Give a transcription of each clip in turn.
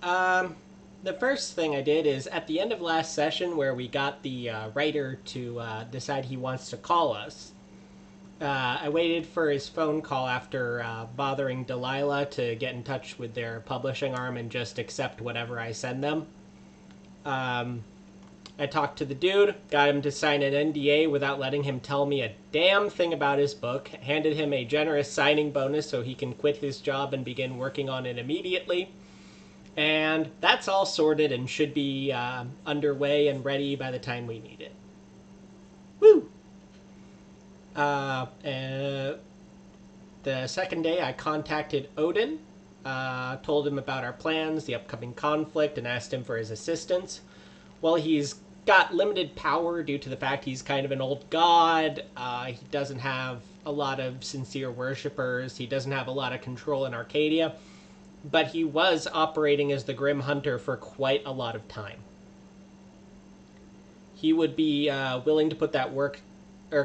The first thing I did is at the end of last session, where we got the writer to decide he wants to call us. I waited for his phone call after bothering Delilah to get in touch with their publishing arm and just accept whatever I send them. I talked to the dude, got him to sign an NDA without letting him tell me a damn thing about his book, handed him a generous signing bonus so he can quit his job and begin working on it immediately. And that's all sorted and should be underway and ready by the time we need it. Woo! The second day, I contacted Odin, told him about our plans, the upcoming conflict, and asked him for his assistance. Well, he's got limited power due to the fact he's kind of an old god. He doesn't have a lot of sincere worshippers. He doesn't have a lot of control in Arcadia. But he was operating as the Grim Hunter for quite a lot of time. He would be willing to put that work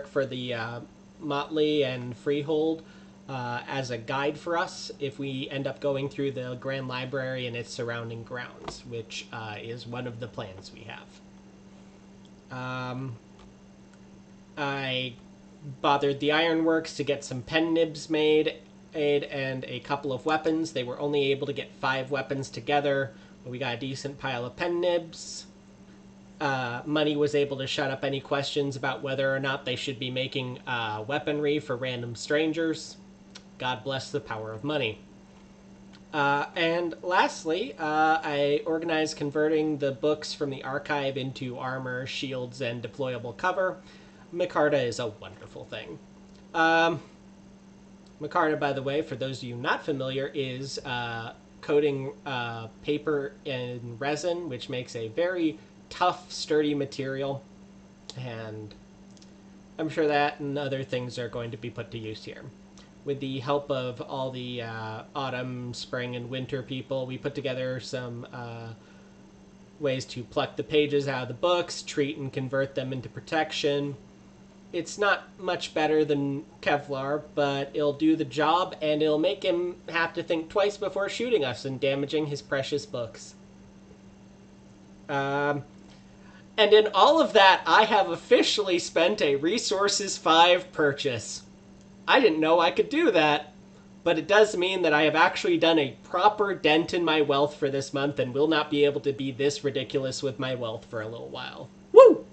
for the Motley and Freehold as a guide for us if we end up going through the Grand Library and its surrounding grounds, which is one of the plans we have. I bothered the Ironworks to get some pen nibs made and a couple of weapons. They were only able to get 5 weapons together. We got a decent pile of pen nibs. Money was able to shut up any questions about whether or not they should be making weaponry for random strangers. God bless the power of money. And lastly, I organized converting the books from the archive into armor, shields, and deployable cover. Micarta is a wonderful thing. Micarta, by the way, for those of you not familiar, is coating paper in resin, which makes a very tough, sturdy material. And I'm sure that and other things are going to be put to use here. With the help of all the autumn, spring, and winter people, we put together some ways to pluck the pages out of the books, treat and convert them into protection. It's not much better than Kevlar, but it'll do the job, and it'll make him have to think twice before shooting us and damaging his precious books. And in all of that, I have officially spent a Resources 5 purchase. I didn't know I could do that, but it does mean that I have actually done a proper dent in my wealth for this month and will not be able to be this ridiculous with my wealth for a little while. Woo!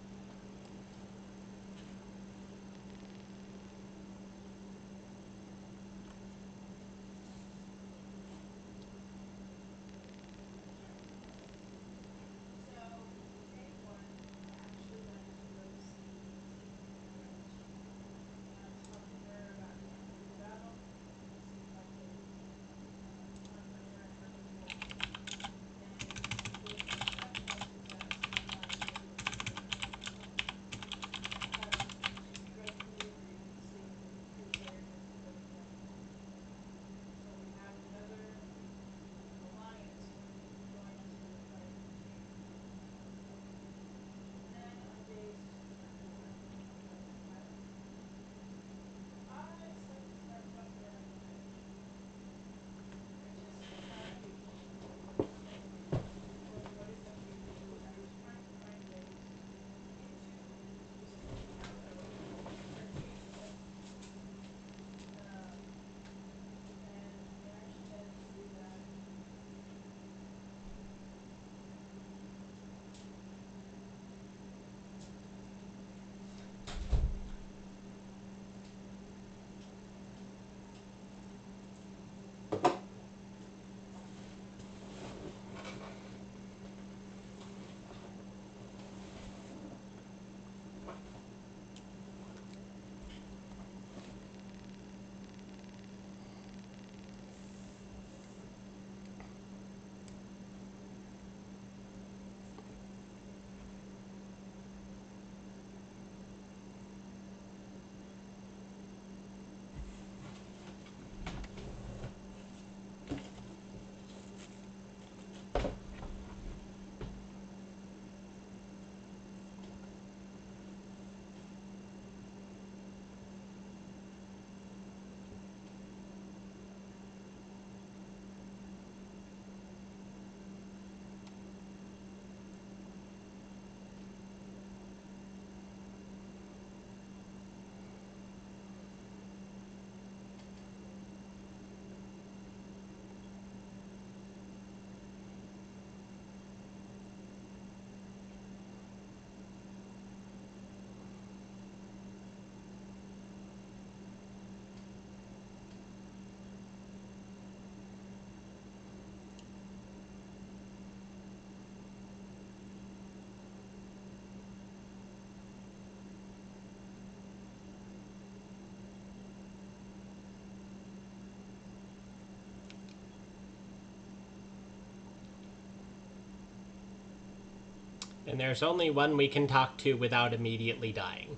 And there's only one we can talk to without immediately dying.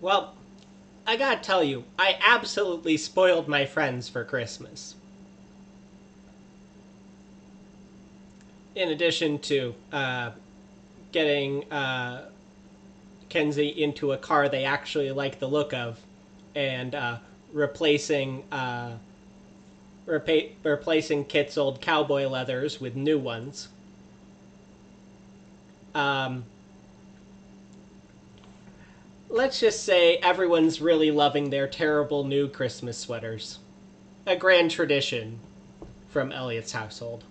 Well, I gotta tell you, I absolutely spoiled my friends for Christmas. In addition to getting Kenzie into a car they actually like the look of, and replacing Kit's old cowboy leathers with new ones. Let's just say everyone's really loving their terrible new Christmas sweaters. A grand tradition from Elliot's household.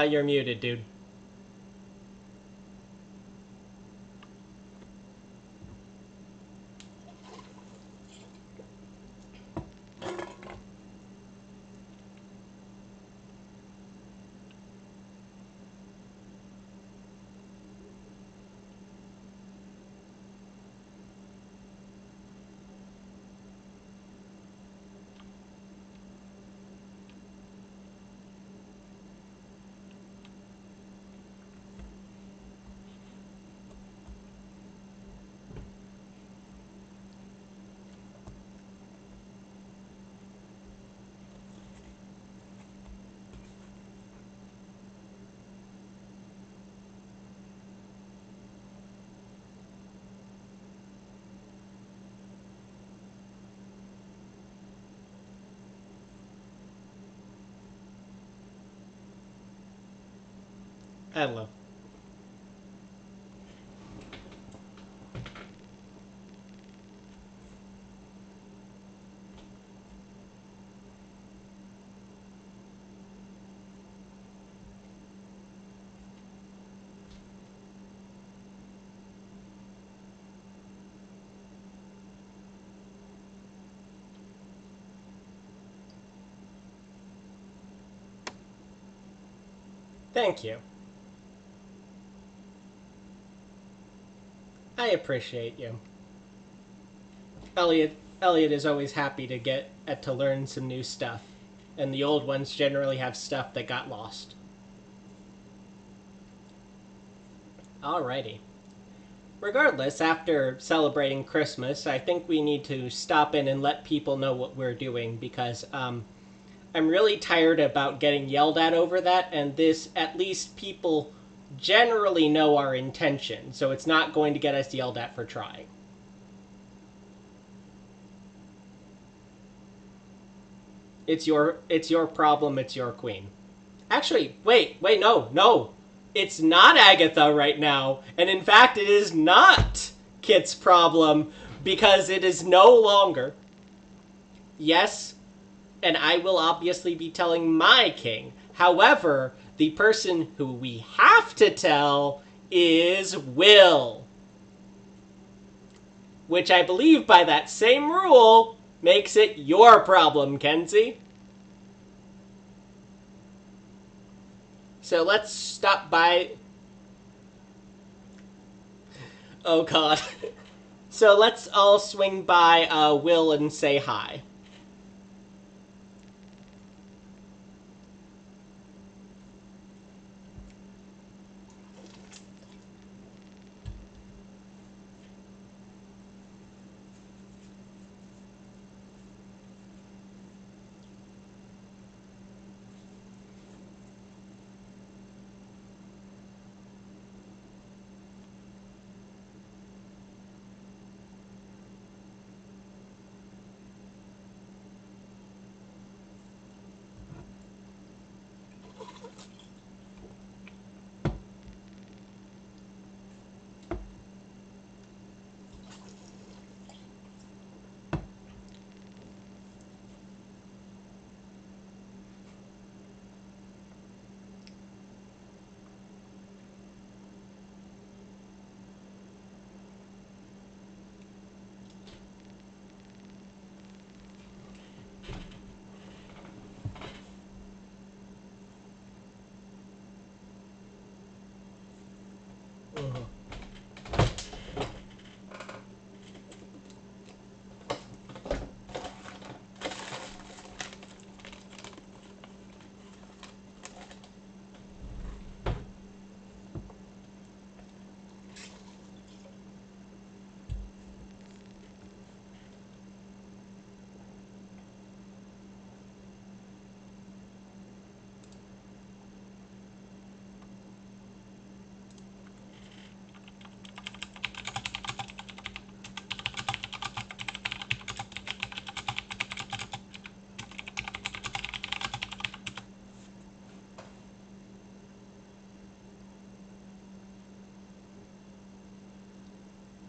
You're muted, dude. Hello. Thank you. I appreciate you. Elliot is always happy to get to learn some new stuff, and the old ones generally have stuff that got lost. Alrighty. Regardless, after celebrating Christmas, I think we need to stop in and let people know what we're doing, because I'm really tired about getting yelled at over that, and this, at least people generally know our intention, so it's not going to get us yelled at for trying. It's your problem, it's your queen. Actually, wait, no. It's not Agatha right now, and in fact it is not Kit's problem, because it is no longer. Yes, and I will obviously be telling my king. However, the person who we have to tell is Will. Which I believe by that same rule makes it your problem, Kenzie. So let's stop by. Oh god. So let's all swing by Will and say hi.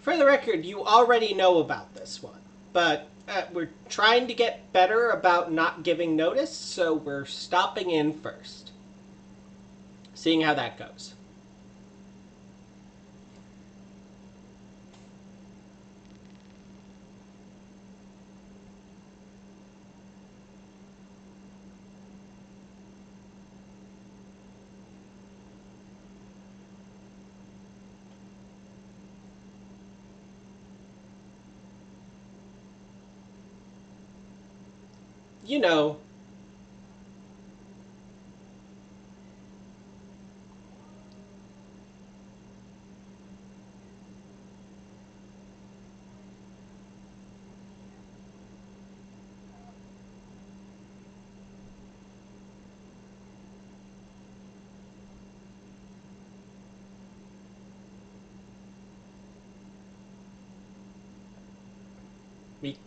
For the record, you already know about this one, but we're trying to get better about not giving notice, so we're stopping in first. Seeing how that goes. You know. We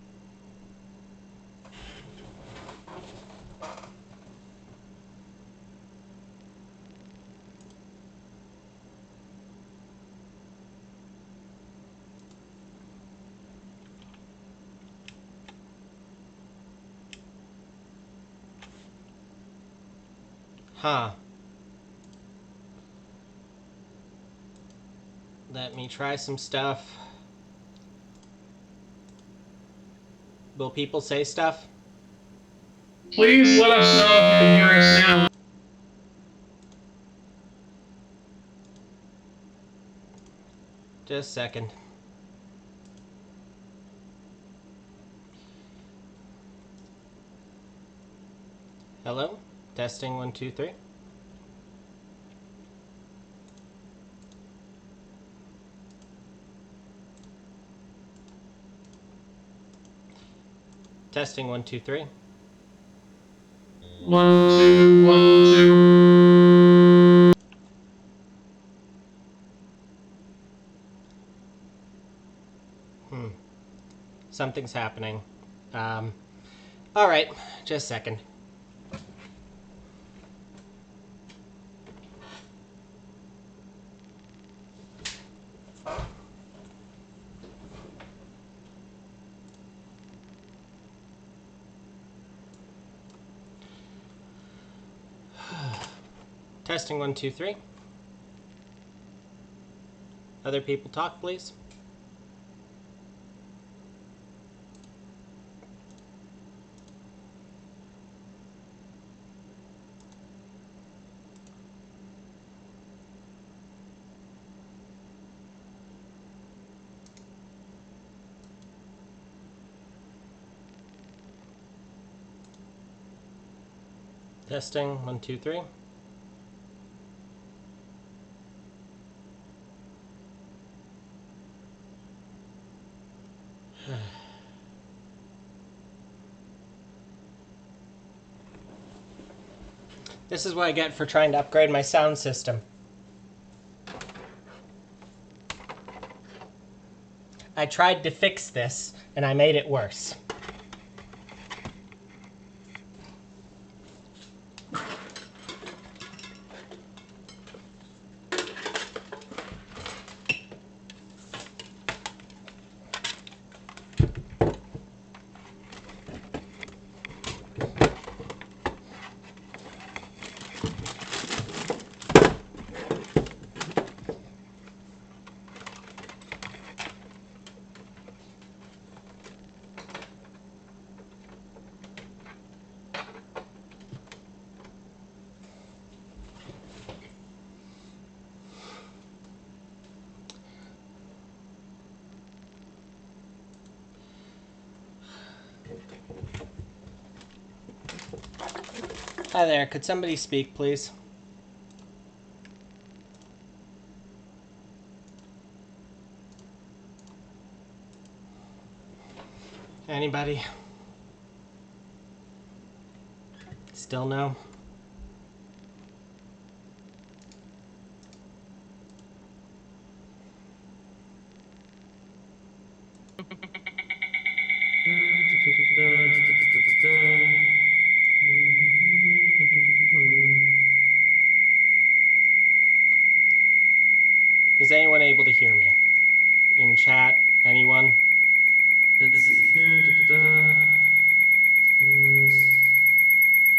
Huh. Let me try some stuff. Will people say stuff? Please let us know if you can hear us now. Just a second. Hello? Testing 1, 2, 3. Testing 1, 2, 3. 1, 2, 1, 2. Something's happening. Alright, just a second. Testing 1, 2, 3. Other people talk, please. Testing 1, 2, 3. This is what I get for trying to upgrade my sound system. I tried to fix this, and I made it worse. Hi there, could somebody speak, please? Anybody? Still no? Is anyone able to hear me? In chat, anyone? Let's see here.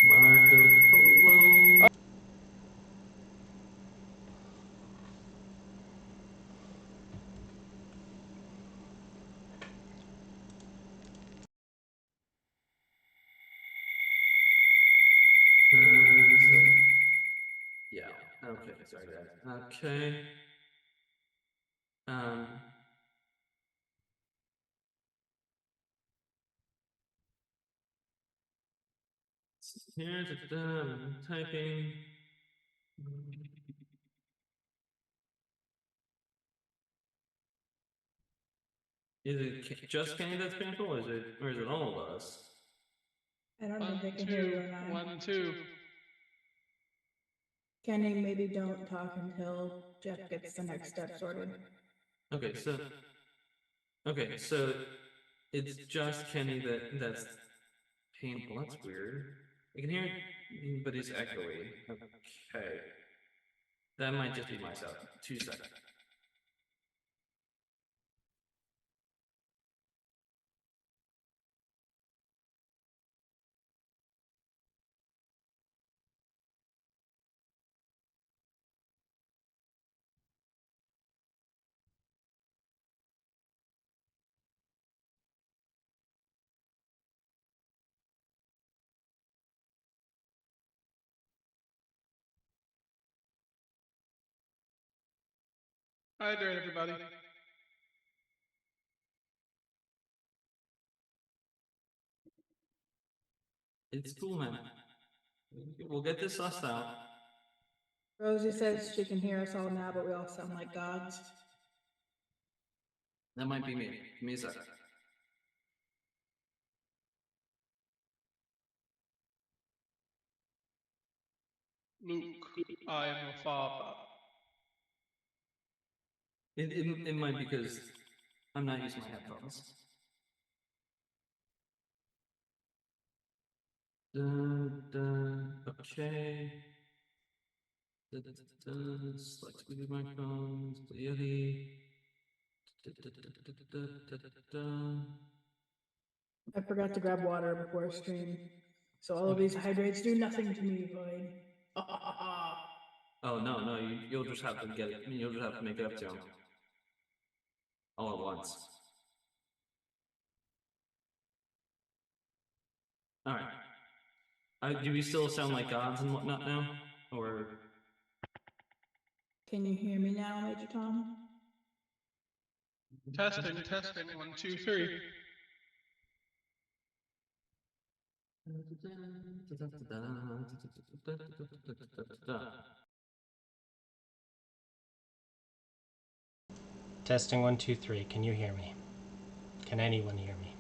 Marco Polo. Yeah. Okay. Sorry, guys. Okay. Here's typing. Is it just Kenny that's painful, or is it all of us? I don't know if they can hear you or not. 1, 2. Kenny, maybe don't talk until Jeff gets the next step sorted. Okay, so it's just Kenny that's painful. That's weird. I can hear it, but it's echoey. Okay. That might just be myself. 2 seconds. Hi there, everybody. It's cool, man. We'll get this sussed out. Rosie says she can hear us all now, but we all sound like gods. That might be me. Give me a second. Luke, I am your father. It might be because I'm not using my headphones. Okay. Select video microphones, Yeti. I forgot to grab water before stream, so all of these hydrates do nothing to me, Void. Oh no, you'll just have to get it. You'll just have to make it up to him all at once. All right. Do we still sound like gods and whatnot now, or? Can you hear me now, Major Tom? Testing. 1, 2, 3. Testing 1, 2, 3. Can you hear me? Can anyone hear me?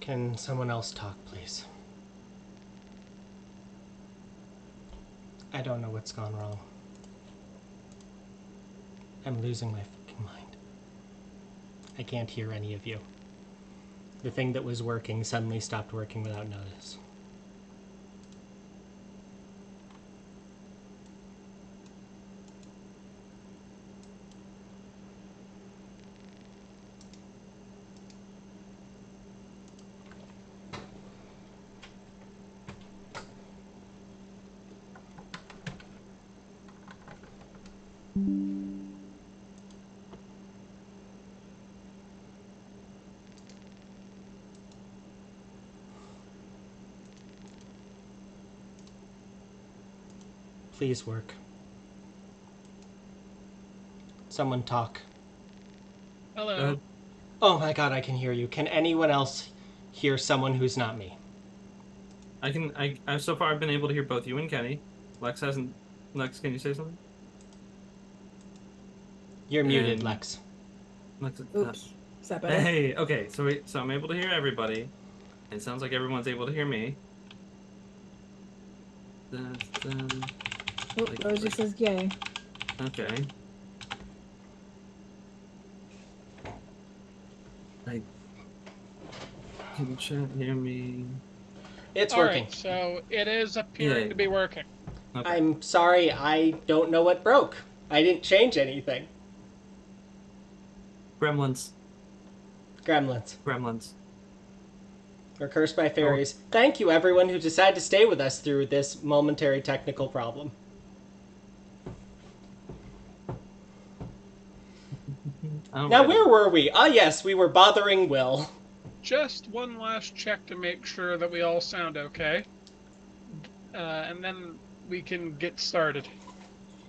Can someone else talk, please? I don't know what's gone wrong. I'm losing my fucking mind. I can't hear any of you. The thing that was working suddenly stopped working without notice. Please work. Someone talk. Hello. Oh my god, I can hear you. Can anyone else hear someone who's not me? So far I've been able to hear both you and Kenny. Lex hasn't. Lex, can you say something? You're muted, And- Lex. Lex, Oops. Is that better? hey, okay, so I'm able to hear everybody. It sounds like everyone's able to hear me. Oh, Rosie says yay. Okay. Can chat hear me? It's All working. right, so it is appearing Yay. to be working. Okay. I'm sorry, I don't know what broke. I didn't change anything. Gremlins. Gremlins. We're cursed by fairies. Thank you, everyone who decided to stay with us through this momentary technical problem. Now, where were we? Ah, yes, we were bothering Will. Just one last check to make sure that we all sound okay. And then we can get started.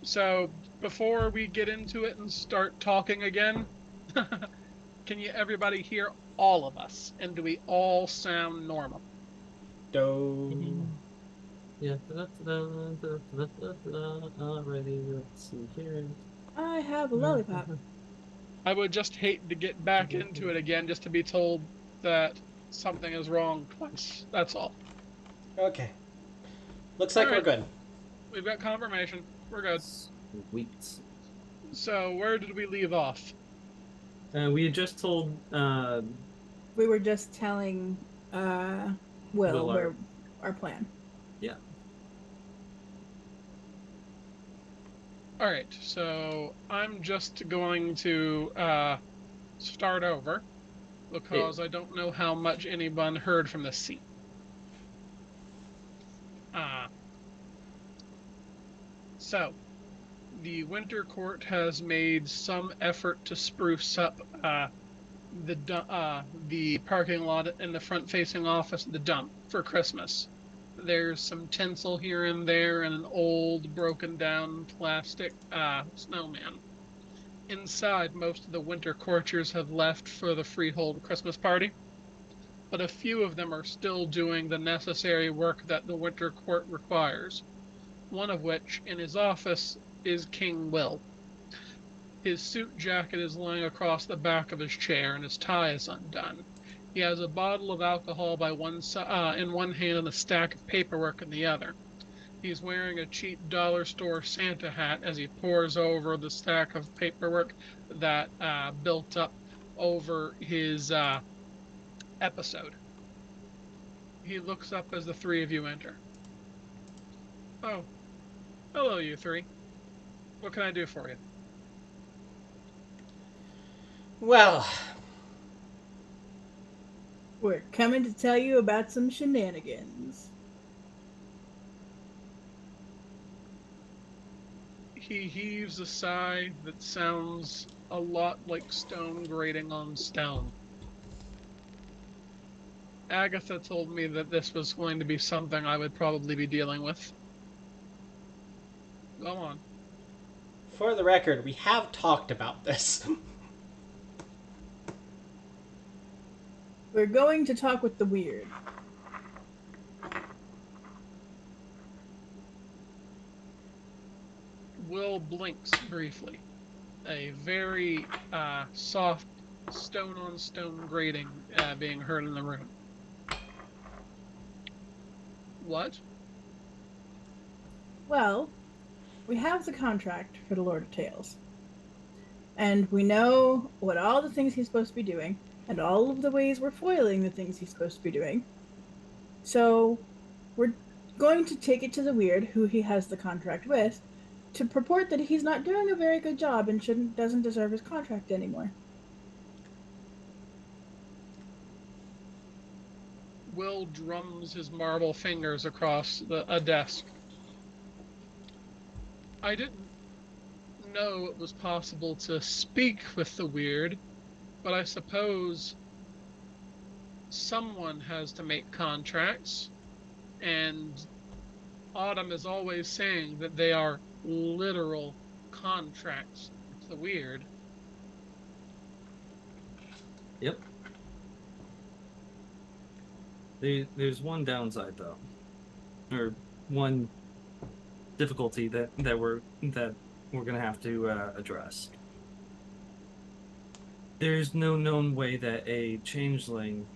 So, before we get into it and start talking again, can everybody hear all of us? And do we all sound normal? Do. Yeah. Already, let's see here. I have a lollipop. I would just hate to get back into it again just to be told that something is wrong twice. That's all. Okay. Looks like we're Alright. good. We've got confirmation. We're good. Sweet. So, where did we leave off? We had just told We were just telling Will Will where our plan. yeah. Alright, so I'm just going to start over because I don't know how much anyone heard from the scene. So, the Winter Court has made some effort to spruce up the parking lot in the front-facing office of the dump for Christmas. There's some tinsel here and there and an old, broken-down plastic snowman. Inside, most of the winter courtiers have left for the Freehold Christmas party, but a few of them are still doing the necessary work that the Winter Court requires, one of which, in his office, is King Will. His suit jacket is lying across the back of his chair, and his tie is undone. He has a bottle of alcohol in one hand and a stack of paperwork in the other. He's wearing a cheap dollar store Santa hat as he pores over the stack of paperwork that built up over his episode. He looks up as the three of you enter. Oh, hello, you three. What can I do for you? Well, We're coming to tell you about some shenanigans. He heaves a sigh that sounds a lot like stone grating on stone. Agatha told me that this was going to be something I would probably be dealing with. Go on. For the record, we have talked about this. We're going to talk with the weird. Will blinks briefly. A very soft stone-on-stone grating being heard in the room. What? Well, we have the contract for the Lord of Tales. And we know what all the things he's supposed to be doing, and all of the ways we're foiling the things he's supposed to be doing. So, we're going to take it to the weird, who he has the contract with, to purport that he's not doing a very good job and doesn't deserve his contract anymore. Will drums his marble fingers across a desk. I didn't know it was possible to speak with the weird, but I suppose someone has to make contracts, and Autumn is always saying that they are literal contracts with the weird. Yep. There's one downside though, or one difficulty that we're gonna have to address. There's no known way that a changeling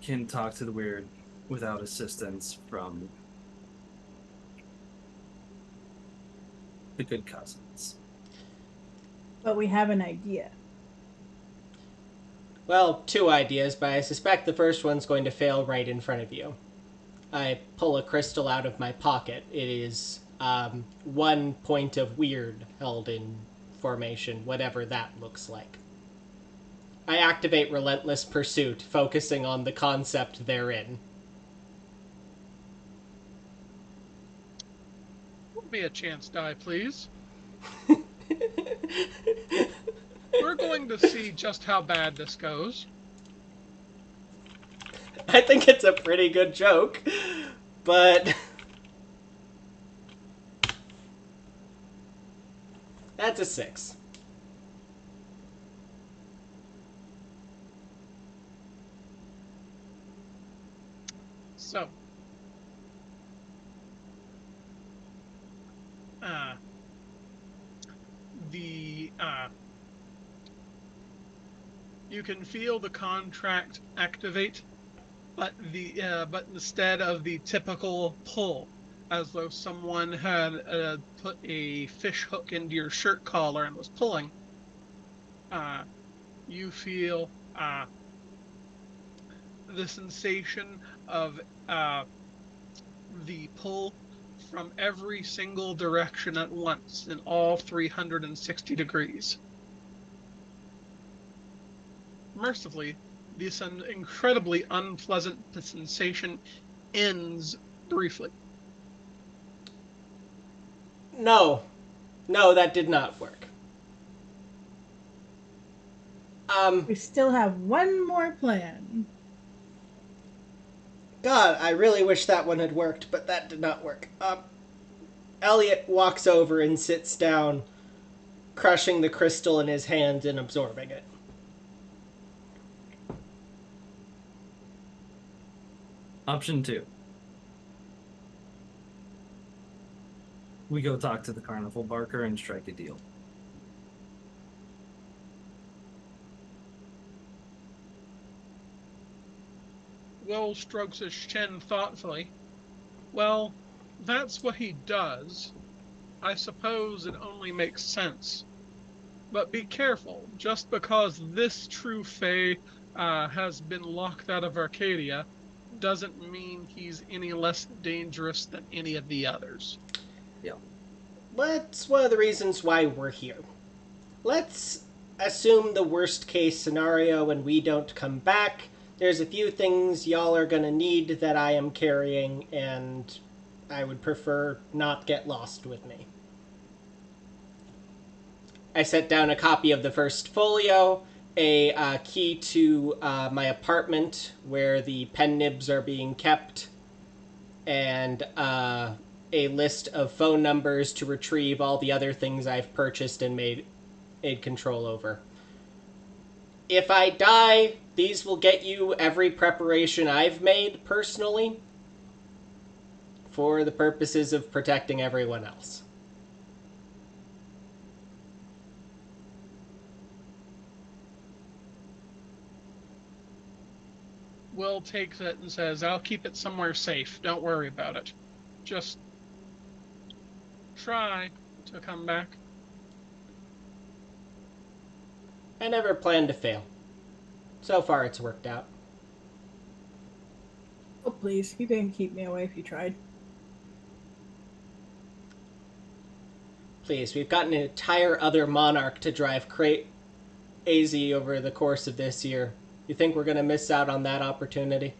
can talk to the weird without assistance from the good cousins. But we have an idea. Well, two ideas, but I suspect the first one's going to fail right in front of you. I pull a crystal out of my pocket. It is 1 point of weird held in formation, whatever that looks like. I activate Relentless Pursuit, focusing on the concept therein. Give me a chance die, please. We're going to see just how bad this goes. I think it's a pretty good joke, but that's a 6. So, you can feel the contract activate, but instead of the typical pull, as though someone had put a fish hook into your shirt collar and was pulling, you feel the sensation of the pull from every single direction at once in all 360 degrees. Mercifully, this incredibly unpleasant sensation ends briefly. No, that did not work. We still have one more plan. God, I really wish that one had worked, but that did not work. Elliot walks over and sits down, crushing the crystal in his hand and absorbing it. Option 2. We go talk to the carnival barker and strike a deal. Will strokes his chin thoughtfully. Well, that's what he does. I suppose it only makes sense. But be careful, just because this true Fae has been locked out of Arcadia doesn't mean he's any less dangerous than any of the others. Yeah. That's one of the reasons why we're here. Let's assume the worst case scenario and we don't come back. There's a few things y'all are gonna need that I am carrying, and I would prefer not get lost with me. I set down a copy of the first folio a key to my apartment where the pen nibs are being kept, and a list of phone numbers to retrieve all the other things I've purchased and made control over. If I die, these will get you every preparation I've made personally for the purposes of protecting everyone else. Will takes it and says, I'll keep it somewhere safe. Don't worry about it. Just try to come back. I never planned to fail. So far, it's worked out. Oh, please. You can keep me away if you tried. Please, we've got an entire other monarch to drive crazy over the course of this year. You think we're going to miss out on that opportunity?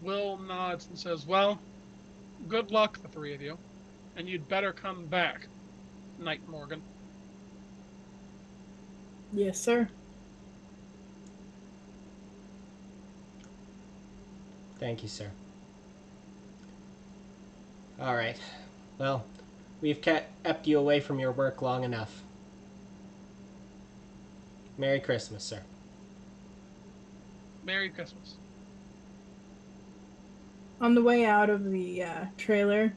Will nods and says, well, good luck, the three of you. And you'd better come back, Knight Morgan. Yes, sir. Thank you, sir. All right. Well, we've kept you away from your work long enough. Merry Christmas, sir. Merry Christmas. On the way out of the trailer,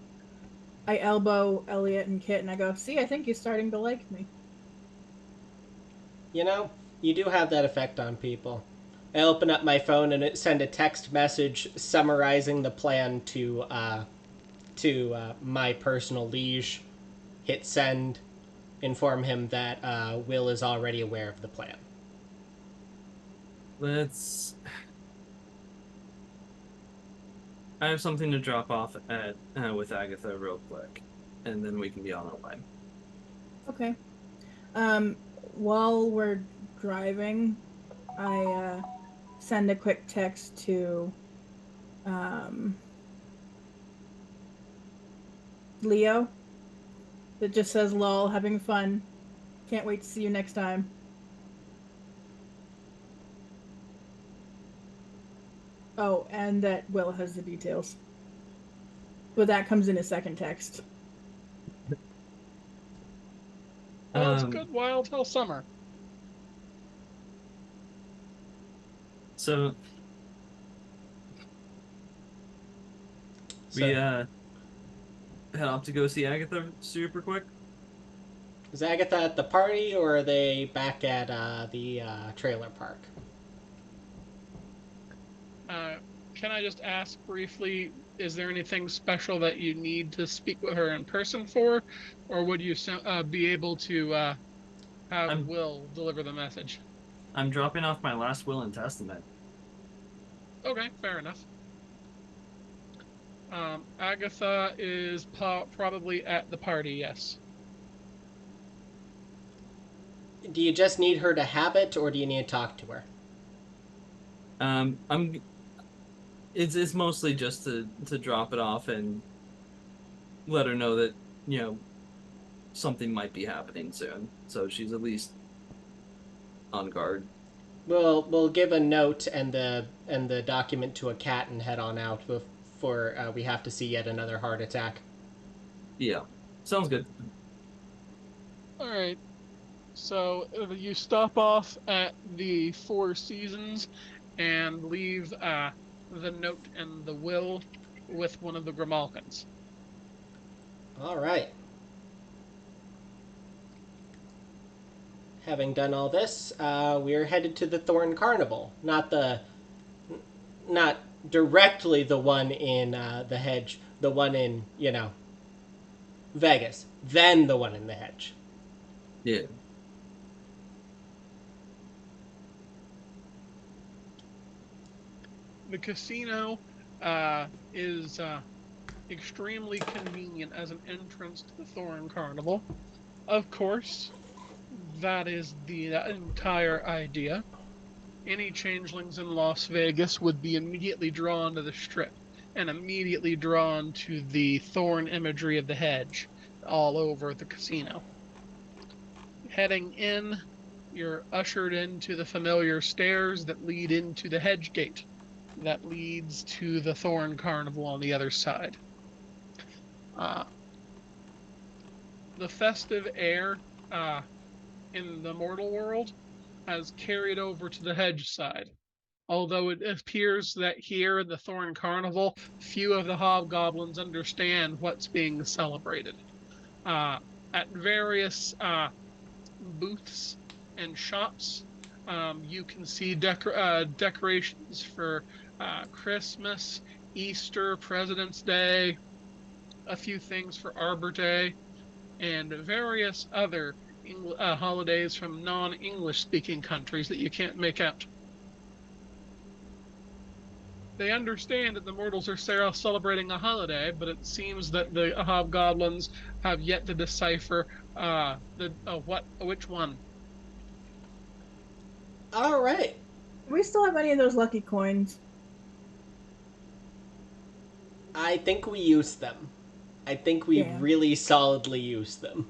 I elbow Elliot and Kit and I go, see, I think he's starting to like me. You know, you do have that effect on people. I open up my phone and it send a text message summarizing the plan to my personal liege. Hit send. Inform him that Will is already aware of the plan. I have something to drop off at with Agatha real quick, and then we can be on our way. Okay. While we're driving, I send a quick text to Leo that just says, lol, having fun. Can't wait to see you next time. Oh, and that Will has the details. But that comes in a second text. Well, it's a good while till summer. So we head off to go see Agatha super quick. Is Agatha at the party, or are they back at the trailer park? Can I just ask briefly, is there anything special that you need to speak with her in person for? Or would you be able to have Will deliver the message? I'm dropping off my last will and testament. Okay, fair enough. Agatha is probably at the party, yes. Do you just need her to have it, or do you need to talk to her? It's mostly just to drop it off and let her know that, you know, something might be happening soon. So she's at least on guard. We'll give a note and the document to a cat and head on out before we have to see yet another heart attack. Yeah, sounds good. All right. So you stop off at the Four Seasons and leave the note and the will with one of the Grimalkins. All right. Having done all this, we are headed to the Thorn Carnival. Not directly the one in the hedge, the one in, Vegas. Then the one in the hedge. Yeah. The casino is extremely convenient as an entrance to the Thorn Carnival. Of course, that is the entire idea. any changelings in Las Vegas would be immediately drawn to the strip and immediately drawn to the thorn imagery of the hedge all over the casino. Heading in, you're ushered into the familiar stairs that lead into the hedge gate that leads to the Thorn Carnival on the other side. The festive air in the mortal world has carried over to the hedge side, although it appears that here in the Thorn Carnival, few of the hobgoblins understand what's being celebrated. At various booths and shops, you can see decorations for Christmas, Easter, President's Day, a few things for Arbor Day, and various other holidays from non-English speaking countries that you can't make out. They understand that the mortals are celebrating a holiday, but it seems that the hobgoblins have yet to decipher which one. All right. Do we still have any of those lucky coins? I think we used them. I think we really solidly used them.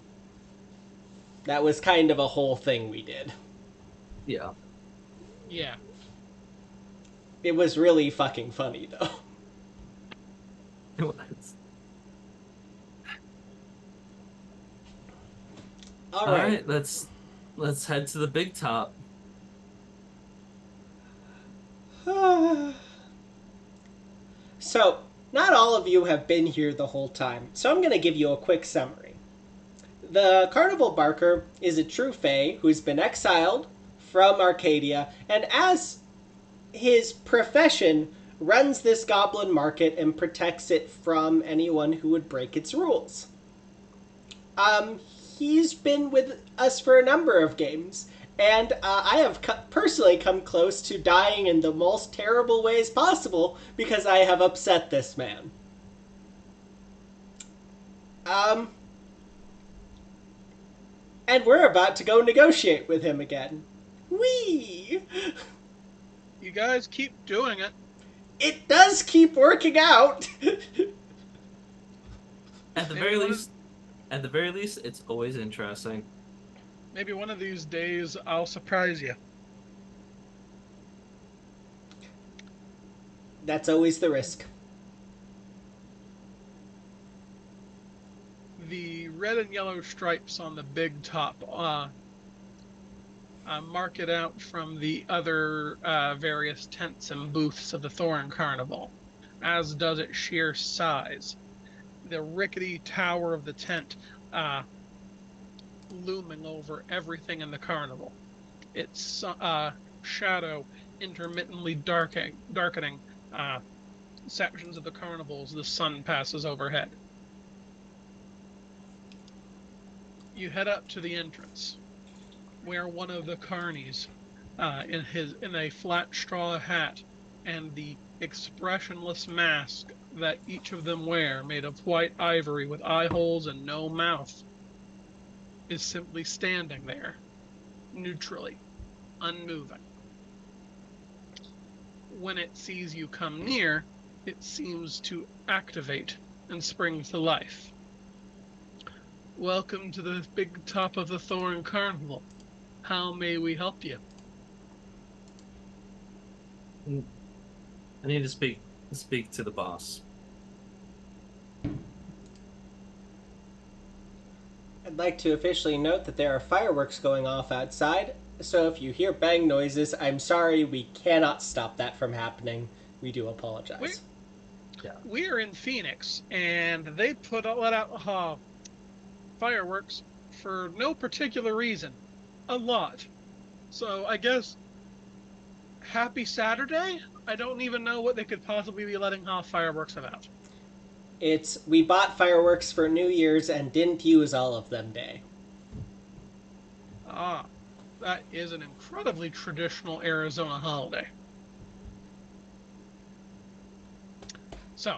That was kind of a whole thing we did. Yeah. Yeah. It was really fucking funny, though. It was. All right, let's head to the big top. So, not all of you have been here the whole time, so I'm going to give you a quick summary. The Carnival Barker is a true fae who's been exiled from Arcadia, and as his profession, runs this goblin market and protects it from anyone who would break its rules. He's been with us for a number of games, and I have personally come close to dying in the most terrible ways possible because I have upset this man. And we're about to go negotiate with him again. Whee! You guys keep doing it. It does keep working out. At the very least, it's always interesting. Maybe one of these days I'll surprise you. That's always the risk. The red and yellow stripes on the big top mark it out from the other various tents and booths of the Thorn Carnival, as does its sheer size. The rickety tower of the tent looming over everything in the carnival. Its shadow intermittently darkening sections of the carnival as the sun passes overhead. You head up to the entrance, where one of the carnies, in a flat straw hat and the expressionless mask that each of them wear, made of white ivory with eye holes and no mouth, is simply standing there, neutrally, unmoving. When it sees you come near, it seems to activate and spring to life. Welcome to the big top of the Thorn Carnival. How may we help you? I need to speak to the boss. I'd like to officially note that there are fireworks going off outside, so if you hear bang noises, I'm sorry, we cannot stop that from happening. We do apologize. We're in Phoenix, and they let out fireworks for no particular reason. A lot. So I guess happy Saturday? I don't even know what they could possibly be letting off fireworks about. We bought fireworks for New Year's and didn't use all of them day. Ah, that is an incredibly traditional Arizona holiday. So,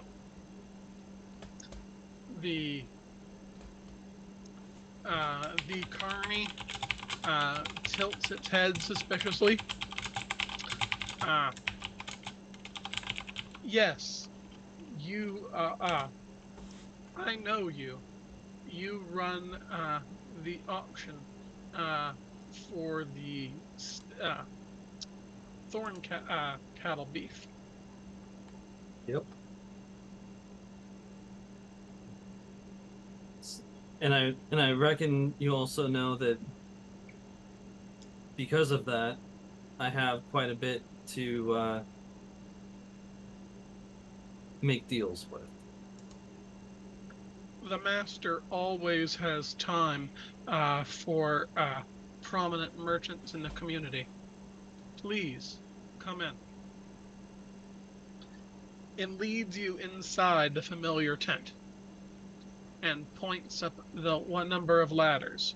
the carny tilts its head suspiciously, Yes, you, I know you. You run, the auction, uh, for the, cattle beef. Yep. And I reckon you also know that because of that, I have quite a bit to make deals with. The master always has time, for, prominent merchants in the community. Please, come in. It leads you inside the familiar tent and points up the one number of ladders.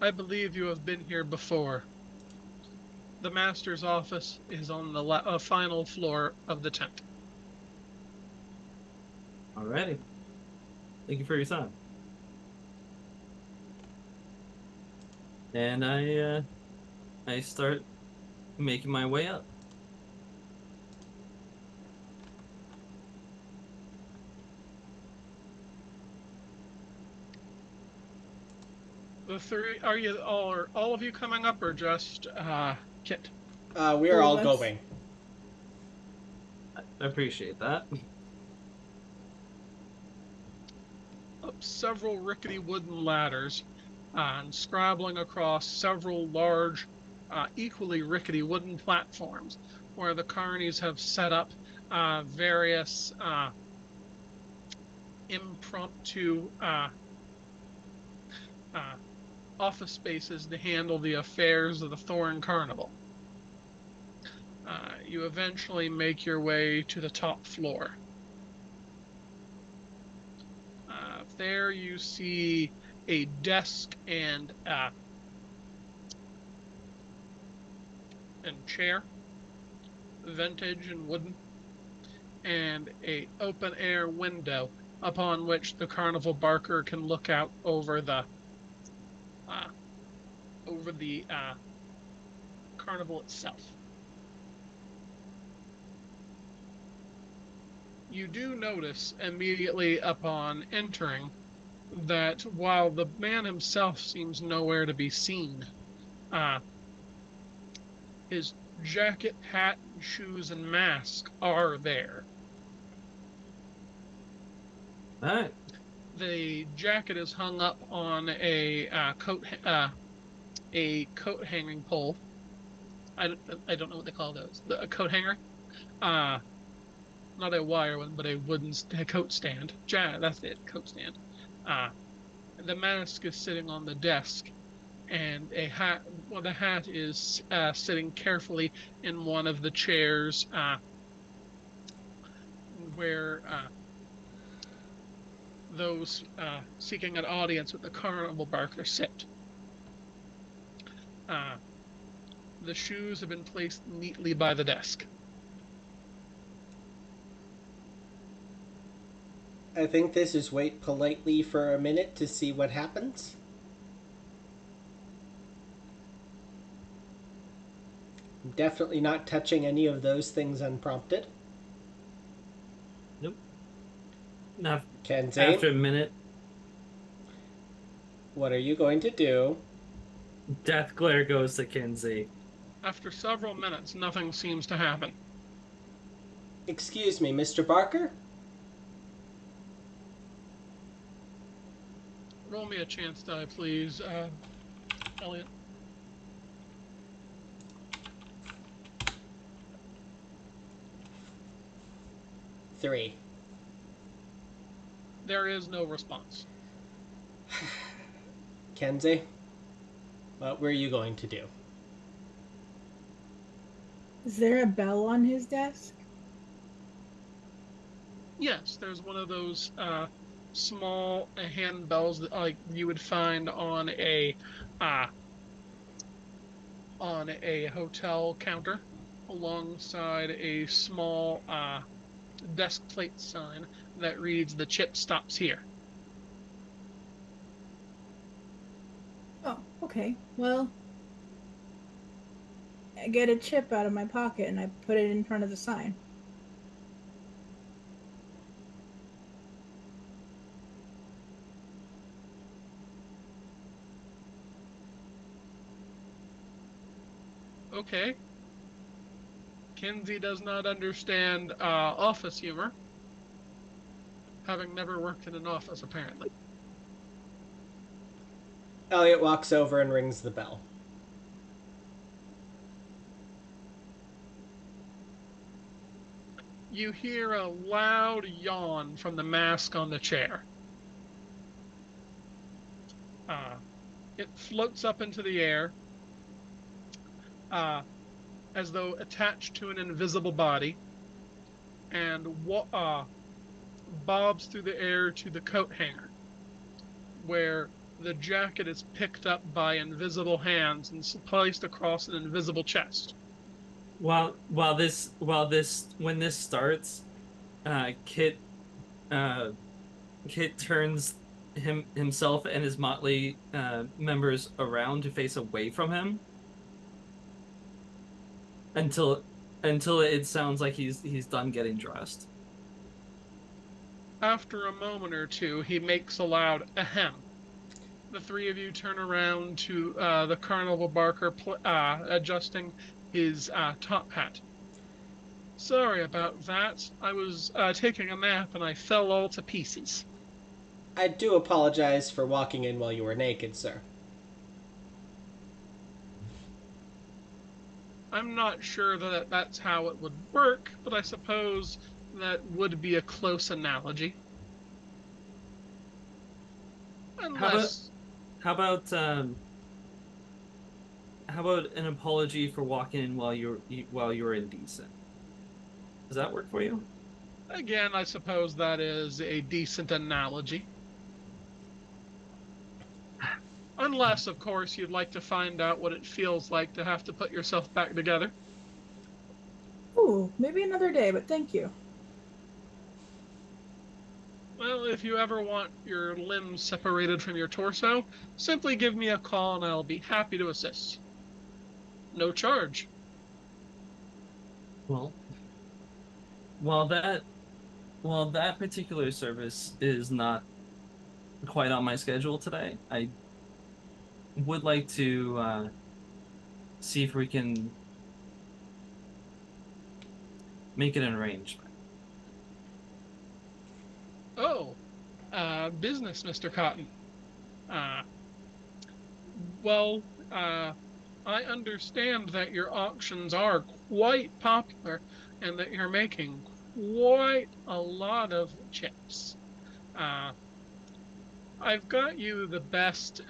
I believe you have been here before. The master's office is on the final floor of the tent. Alrighty. Thank you for your time. And I start making my way up. The three, are you all, are all of you coming up, or just Kit? We're all All of us. going. I appreciate that. Up several rickety wooden ladders, and scrabbling across several large, equally rickety wooden platforms, where the carnies have set up, various, impromptu, uh, office spaces to handle the affairs of the Thorn Carnival. You eventually make your way to the top floor. There you see a desk and chair, vintage and wooden, and a open air window upon which the carnival barker can look out over the uh, carnival itself. You do notice immediately upon entering that while the man himself seems nowhere to be seen, uh, his jacket, hat, shoes, and mask are there. Alright. The jacket is hung up on a coat hanging pole. I don't know what they call those. A coat hanger. Uh, Not a wire one, but a wooden coat stand. That's it, coat stand. Uh, the mask is sitting on the desk, and a hat. Well, the hat is sitting carefully in one of the chairs, where those seeking an audience with the carnival barker sit. Uh, the shoes have been placed neatly by the desk. I think this is wait politely for a minute to see what happens. Definitely not touching any of those things unprompted. Nope. Now, Kenzie, after a minute, what are you going to do? death glare goes to Kenzie. After several minutes, nothing seems to happen. Excuse me, Mr. Barker? Roll me a chance die, please, Elliot. Three. There is no response. Kenzie, what were you going to do? Is there a bell on his desk? Yes, there's one of those small handbells that like you would find uh, on a hotel counter, alongside a small desk plate sign that reads "The chip stops here." Oh, okay. Well, get a chip out of my pocket and I put it in front of the sign. Okay. Kinsey does not understand office humor, having never worked in an office, apparently. Elliot walks over and rings the bell. You hear a loud yawn from the mask on the chair. It floats up into the air, as though attached to an invisible body, and bobs through the air to the coat hanger, where the jacket is picked up by invisible hands and placed across an invisible chest. When this starts, Kit turns himself and his motley members around to face away from him until it sounds like he's done getting dressed. After a moment or two, he makes a loud ahem. The three of you turn around to the Carnival Barker adjusting his top hat. Sorry about that. I was taking a nap and I fell all to pieces. I do apologize for walking in while you were naked, sir. I'm not sure that that's how it would work, but I suppose that would be a close analogy. Unless... How about an apology for walking in while you're indecent? Does that work for you? Again, I suppose that is a decent analogy. Unless, of course, you'd like to find out what it feels like to have to put yourself back together. Ooh, maybe another day, but thank you. Well, if you ever want your limbs separated from your torso, simply give me a call and I'll be happy to assist. No charge. Well, while that particular service is not quite on my schedule today, I would like to see if we can make it an arrangement. Oh, business, Mr. Cotton. Well, I understand that your auctions are quite popular and that you're making quite a lot of chips. I've got you the best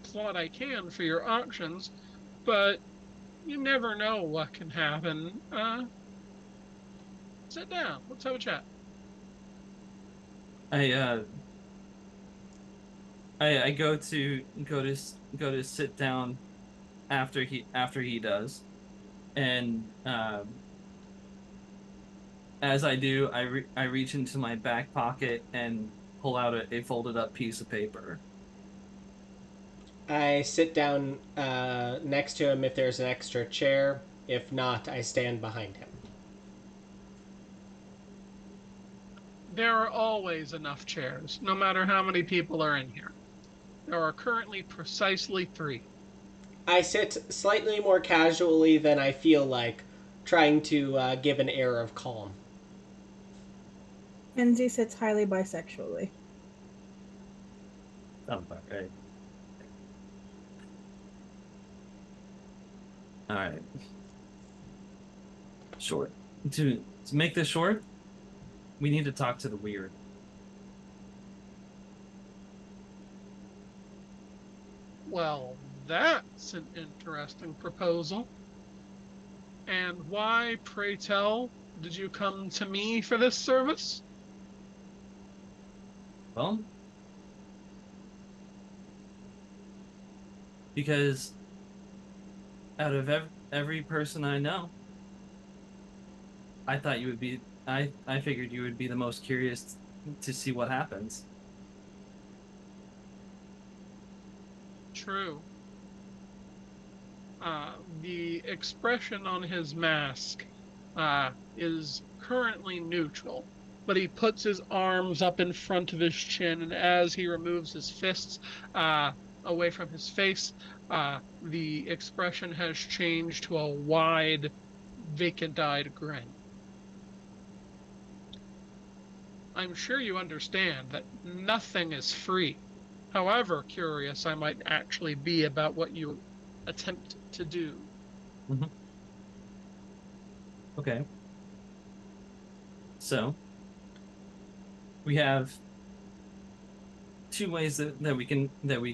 plot I can for your auctions, but you never know what can happen. Sit down. Let's have a chat. I go to sit down after he does, and as I do, I reach into my back pocket and pull out a folded up piece of paper. I sit down next to him if there's an extra chair. If not, I stand behind him. There are always enough chairs, no matter how many people are in here. There are currently precisely 3. I sit slightly more casually than I feel like, trying to give an air of calm. Kenzie sits highly bisexually. Sounds about right. All right. Short. To make this short, we need to talk to the weird. Well, that's an interesting proposal. And why, pray tell, did you come to me for this service? Well, because out of every person I know, I thought you would be. I figured you would be the most curious to see what happens. True. The expression on his mask is currently neutral, but he puts his arms up in front of his chin, and as he removes his fists away from his face, the expression has changed to a wide, vacant-eyed grin. I'm sure you understand that nothing is free, however curious I might actually be about what you attempt to do. Hmm. Okay. So we have two ways that we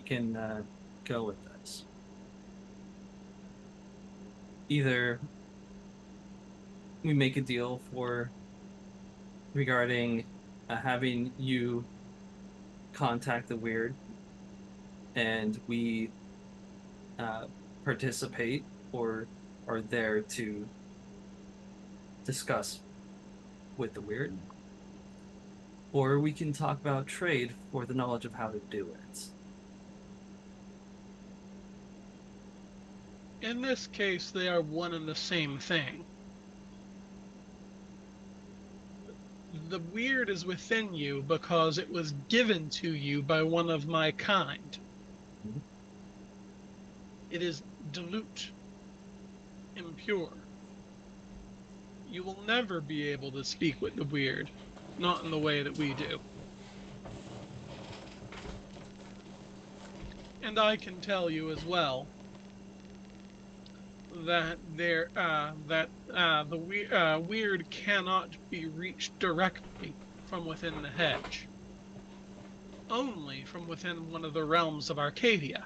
can go with this. Either we make a deal for regarding having you contact the weird, and we participate or are there to discuss with the weird, or we can talk about trade for the knowledge of how to do it. In this case, they are one and the same thing. The weird is within you because it was given to you by one of my kind. Mhm. It is dilute, impure. You will never be able to speak with the weird, not in the way that we do. And I can tell you as well that the weird cannot be reached directly from within the hedge, only from within one of the realms of Arcadia.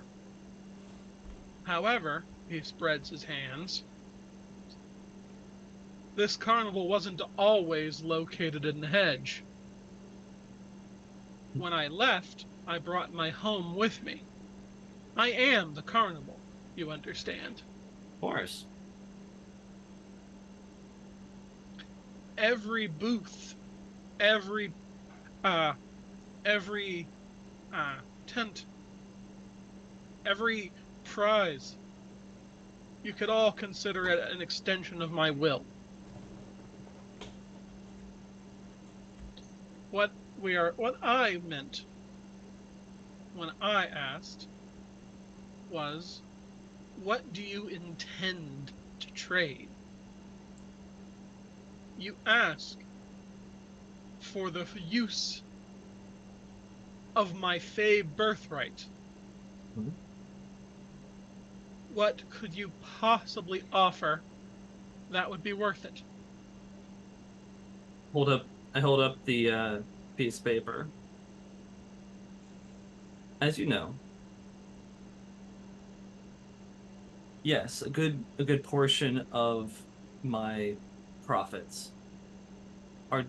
However, he spreads his hands. This carnival wasn't always located in the hedge. When I left, I brought my home with me. I am the carnival, you understand. Of course. Every booth, every uh every tent, every prize, you could all consider it an extension of my will. What I meant when I asked was, what do you intend to trade? You ask for the use of my Fey birthright. Mhm. What could you possibly offer that would be worth it? I hold up the piece of paper. As you know, yes, a good portion of my profits are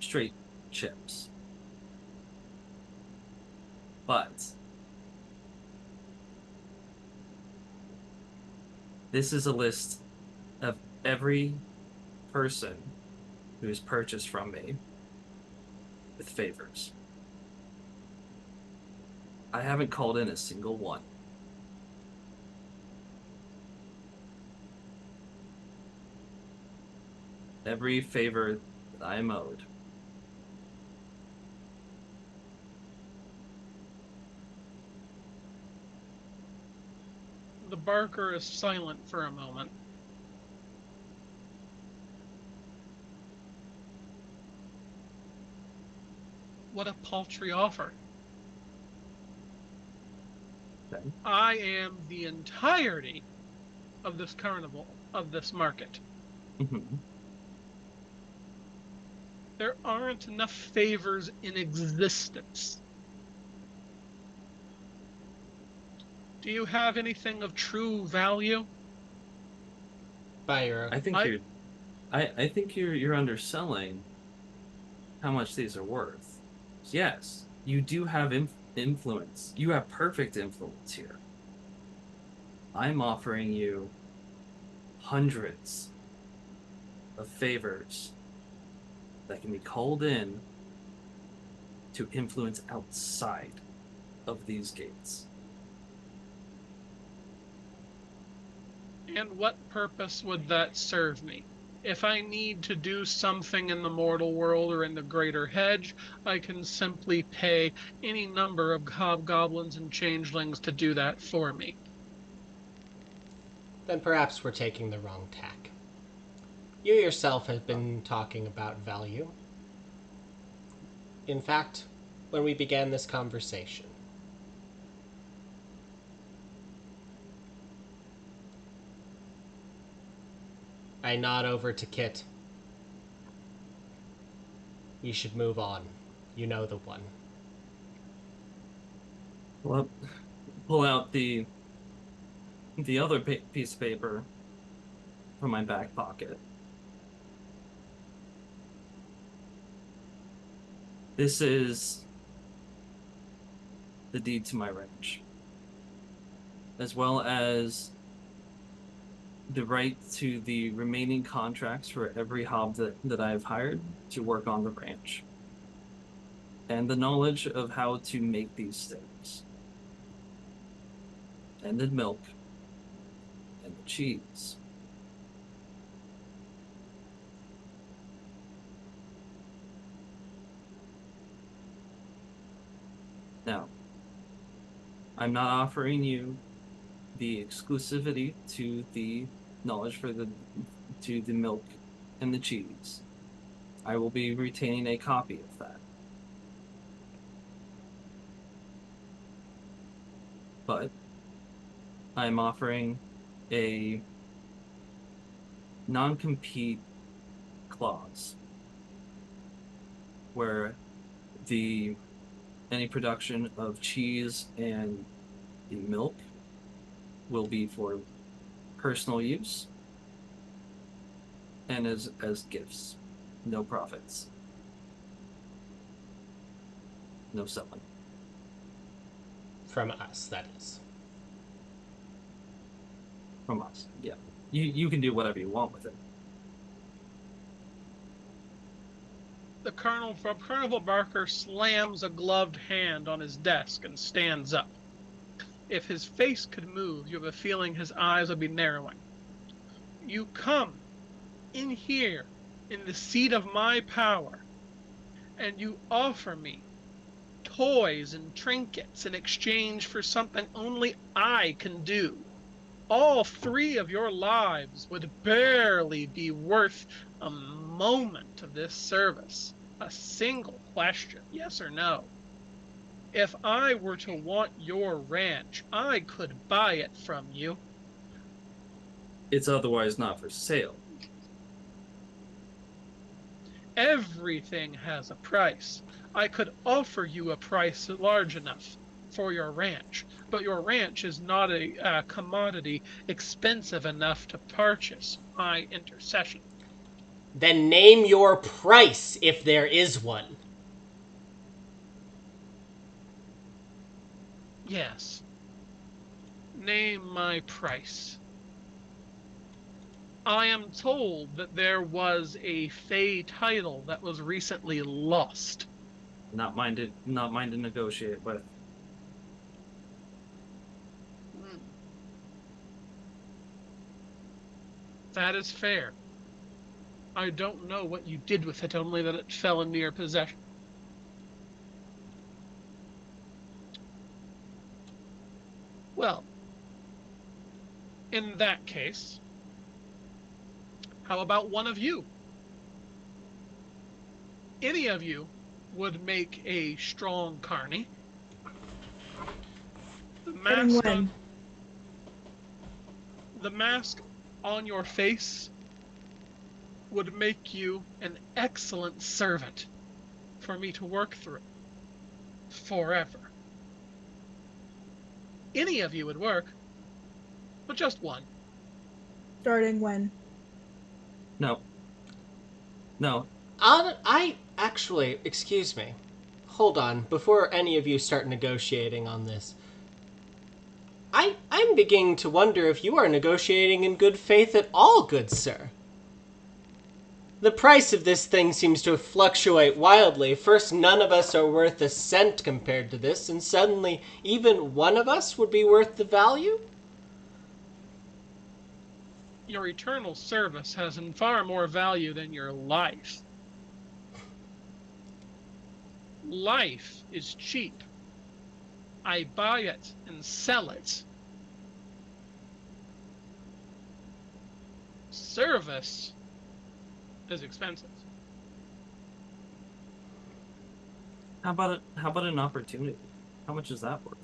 straight chips. But this is a list of every person who's purchased from me with favors. I haven't called in a single one. Every favor that I am owed. The barker is silent for a moment. What a paltry offer. Okay. I am the entirety of this carnival, of this market. Mhm. There aren't enough favors in existence. Do you have anything of true value? Buy your I think I you're I think you're underselling how much these are worth. Yes, you do have influence. You have perfect influence here. I'm offering you hundreds of favors that can be called in to influence outside of these gates. And what purpose would that serve me? If I need to do something in the mortal world or in the greater hedge, I can simply pay any number of hobgoblins and changelings to do that for me. Then perhaps we're taking the wrong tack. You yourself have been talking about value. In fact, when we began this conversation, I nod over to Kit. We should move on. You know the one. Well, pull out the other piece of paper from my back pocket. This is the deed to my ranch, as well as the right to the remaining contracts for every hob that I have hired to work on the ranch, and the knowledge of how to make these things, and the milk, and the cheese. Now, I'm not offering you the exclusivity to the knowledge to the milk and the cheese. I will be retaining a copy of that. But I'm offering a non-compete clause where any production of cheese and the milk will be for personal use and as gifts. No profits. No selling. From us, that is. From us, yeah. You can do whatever you want with it. The Colonel Barker slams a gloved hand on his desk and stands up. If his face could move, you have a feeling his eyes would be narrowing. You come in here, in the seat of my power, and you offer me toys and trinkets in exchange for something only I can do. All 3 of your lives would barely be worth a moment of this service. A single question, yes or no. If I were to want your ranch, I could buy it from you. It's otherwise not for sale. Everything has a price. I could offer you a price large enough for your ranch, but your ranch is not a commodity expensive enough to purchase my intercession. Then name your price, if there is one. Yes. Name my price. I am told that there was a Fey title that was recently lost. Not mine to negotiate with. That is fair. I don't know what you did with it, only that it fell into your possession. Well, in that case, how about one of you? Any of you would make a strong carny. The mask on your face would make you an excellent servant for me to work through forever. Any of you would work, but just one. Starting when? No. I actually, excuse me. Hold on, before any of you start negotiating on this. I'm beginning to wonder if you are negotiating in good faith at all, good sir. The price of this thing seems to fluctuate wildly. First, none of us are worth a cent compared to this, and suddenly even one of us would be worth the value? Your eternal service has far more value than your life. Life is cheap. I buy it and sell it. Service is expensive. How about an opportunity? How much is that worth?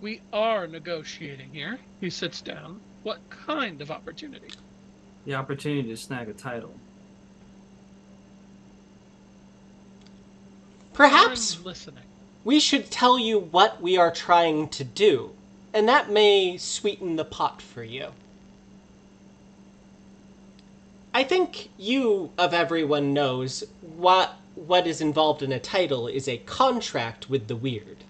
We are negotiating here. He sits down. What kind of opportunity? The opportunity to snag a title. Perhaps I'm listening. we should tell you what we are trying to do, and that may sweeten the pot for you. I think you, of everyone, knows what is involved in a title is a contract with the weird.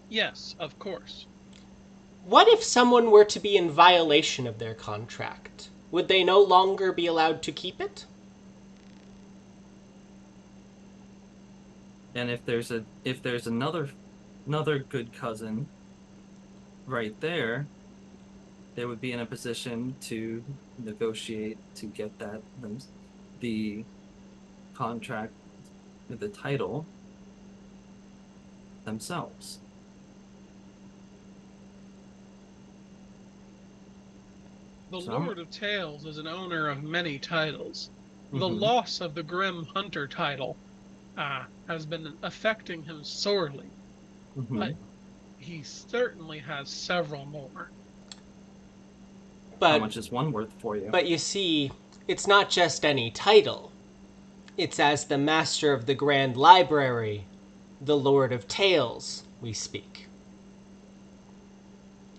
Yes, of course. What if someone were to be in violation of their contract? Would they no longer be allowed to keep it? And if there's another good cousin right there, they would be in a position to negotiate to get the contract, the title themselves. The So Lord of Tales is an owner of many titles. The Mhm. loss of the Grim Hunter title has been affecting him sorely, Mhm. but he certainly has several more. How But much is one worth for you? But you see, it's not just any title. It's as the master of the Grand Library, the Lord of Tales, we speak.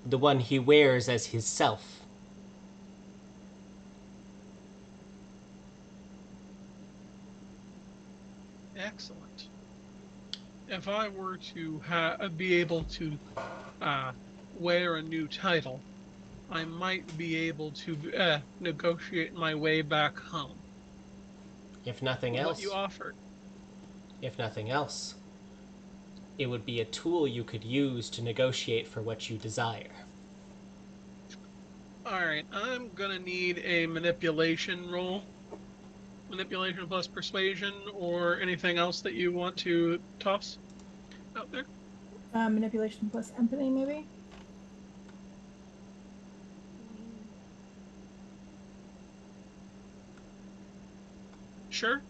The one he wears as his self. Excellent. If I were to be able to wear a new title, I might be able to negotiate my way back home. If nothing What you else, offered. it would be a tool you could use to negotiate for what you desire. All right, I'm gonna need a manipulation roll. Manipulation plus persuasion, or anything else that you want to toss out there. Manipulation plus empathy, maybe? Sure,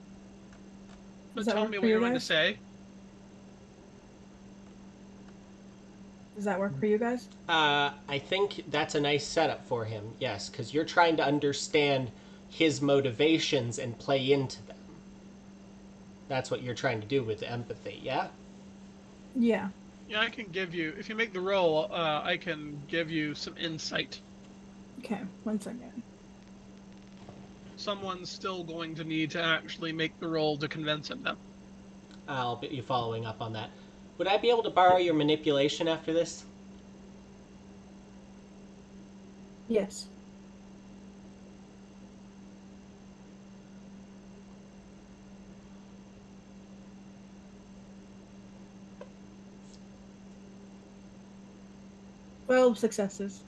but Does that tell work me for what you you're going to guys? say. Does that work for you guys? I think that's a nice setup for him, yes, because you're trying to understand his motivations and play into them. That's what you're trying to do with empathy, yeah? Yeah. Yeah, I can give you, if you make the roll, I can give you some insight. Okay, 1 second. Someone's still going to need to actually make the roll to convince him, though. I'll be following up on that. Would I be able to borrow your manipulation after this? Yes. Well, successes.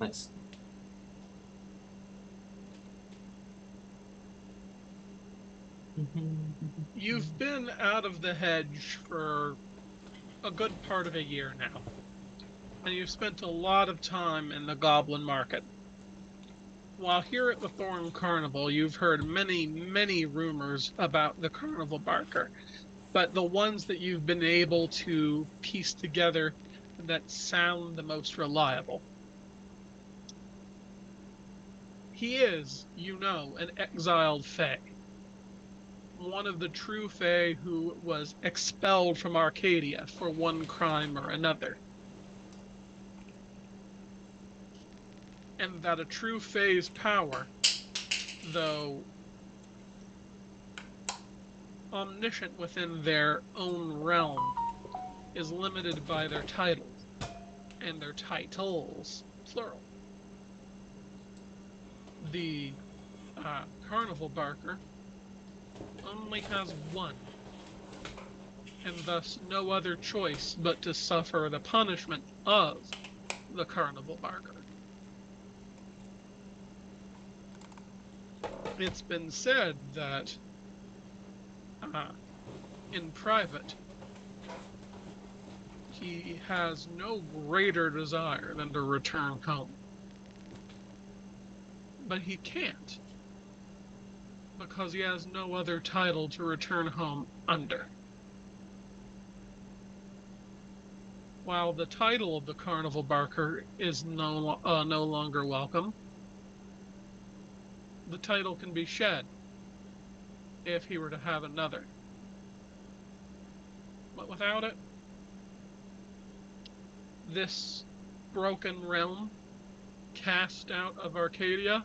Nice. You've been out of the hedge for a good part of a year now, and you've spent a lot of time in the goblin market. While here at the Thorn Carnival, you've heard many, many rumors about the carnival barker, but the ones that you've been able to piece together that sound the most reliable. He is, you know, an exiled fae, one of the true fae who was expelled from Arcadia for one crime or another. And that a true fae's power, though omniscient within their own realm, is limited by their titles, and their titles, plural. The carnival barker only has one, and thus no other choice but to suffer the punishment of the carnival barker. It's been said that in private, he has no greater desire than to return home. But he can't, because he has no other title to return home under. While the title of the carnival barker is no longer welcome, the title can be shed if he were to have another. But without it, this broken realm, cast out of Arcadia,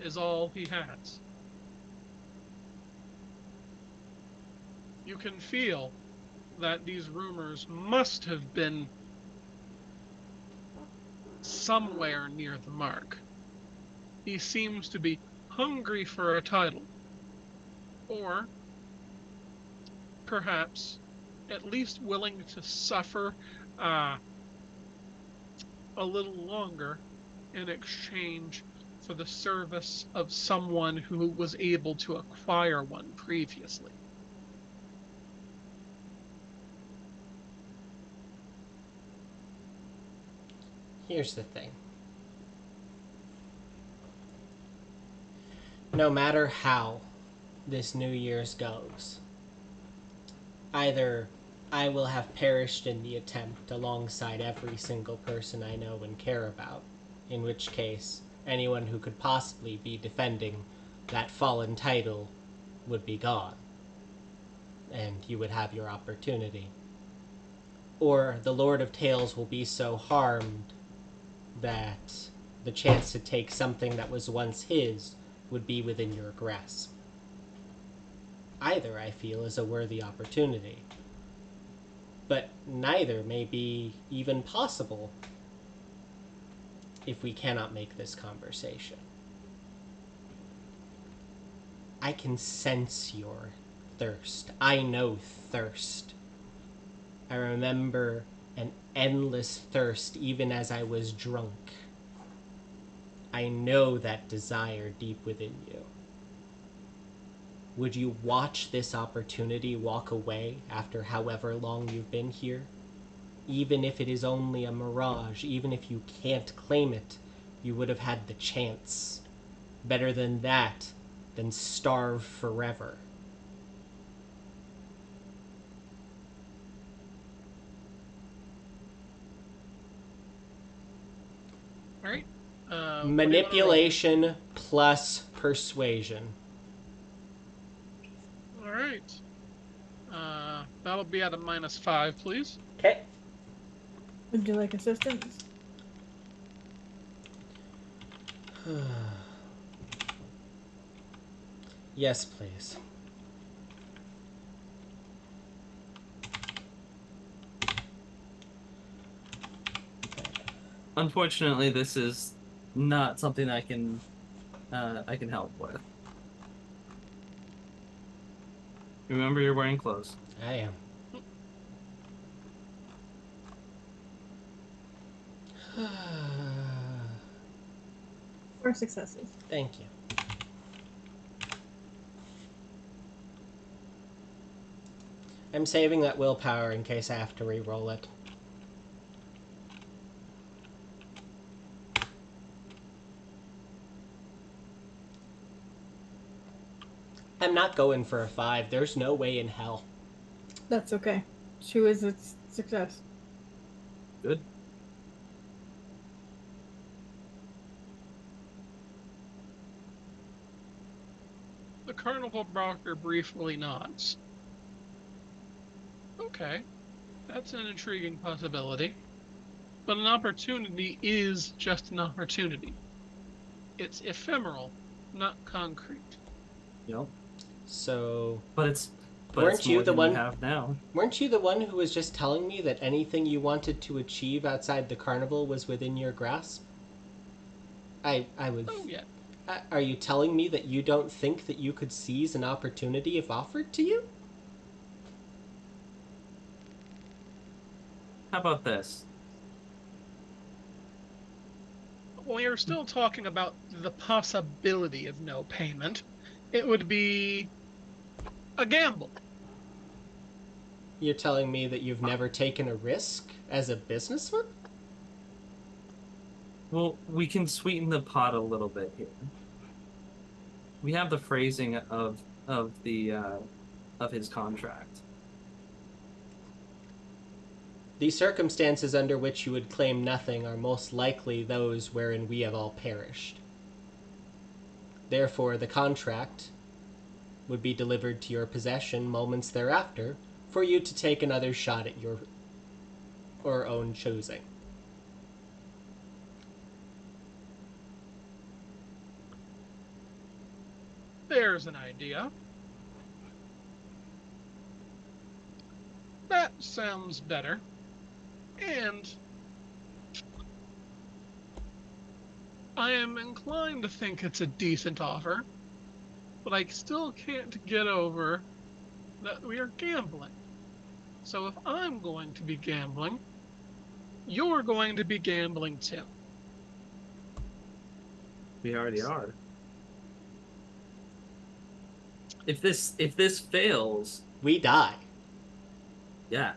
is all he has. You can feel that these rumors must have been somewhere near the mark. He seems to be hungry for a title, or perhaps at least willing to suffer a little longer in exchange for the service of someone who was able to acquire one previously. Here's the thing. No matter how this New Year's goes, either I will have perished in the attempt alongside every single person I know and care about, in which case anyone who could possibly be defending that fallen title would be gone, and you would have your opportunity. Or the Lord of Tales will be so harmed that the chance to take something that was once his would be within your grasp. Either, I feel, is a worthy opportunity, but neither may be even possible if we cannot make this conversation. I can sense your thirst. I know thirst. I remember an endless thirst even as I was drunk. I know that desire deep within you. Would you watch this opportunity walk away after however long you've been here? Even if it is only a mirage, even if you can't claim it, you would have had the chance. Better than that, than starve forever. All right. Manipulation plus persuasion. All right. That'll be at a -5, please. Okay. Would you like assistance? Yes, please. Unfortunately, this is not something I can help with. Remember, you're wearing clothes. I am. Four successes. Thank you. I'm saving that willpower in case I have to re-roll it. I'm not going for a 5. There's no way in hell. That's okay. She was a success. Good. The carnival barker briefly nods. Okay, that's an intriguing possibility. But an opportunity is just an opportunity. It's ephemeral, not concrete. Yep. So, But it's Weren't you more the than one- you have now. weren't you the one who was just telling me that anything you wanted to achieve outside the carnival was within your grasp? I would... Oh, yeah. Are you telling me that you don't think that you could seize an opportunity if offered to you? How about this? We are still talking about the possibility of no payment. It would be a gamble. You're telling me that you've never taken a risk as a businessman? Well, we can sweeten the pot a little bit here. We have the phrasing of his contract. The circumstances under which you would claim nothing are most likely those wherein we have all perished. Therefore, the contract would be delivered to your possession moments thereafter for you to take another shot at your or own choosing. There's an idea. That sounds better. And I am inclined to think it's a decent offer, but I still can't get over that we are gambling. So if I'm going to be gambling, you're going to be gambling too. We already are. If this fails, We die. yeah.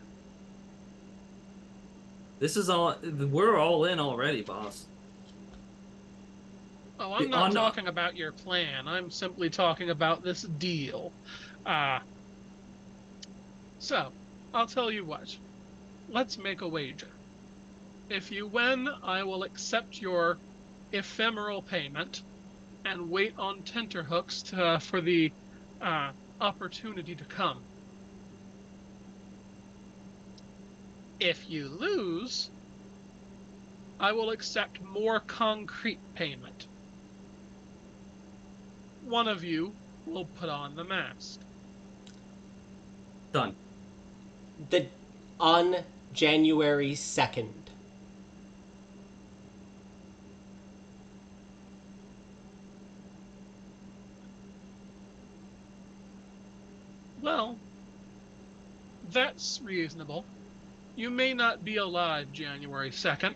This is all. We're all in already, boss. Oh, I'm not talking about your plan. I'm simply talking about this deal. So, I'll tell you what. Let's make a wager. If you win, I will accept your ephemeral payment and wait on tenterhooks for the opportunity to come. If you lose, I will accept more concrete payment. One of you will put on the mask. Done. On January 2nd. Well, that's reasonable. You may not be alive January 2nd,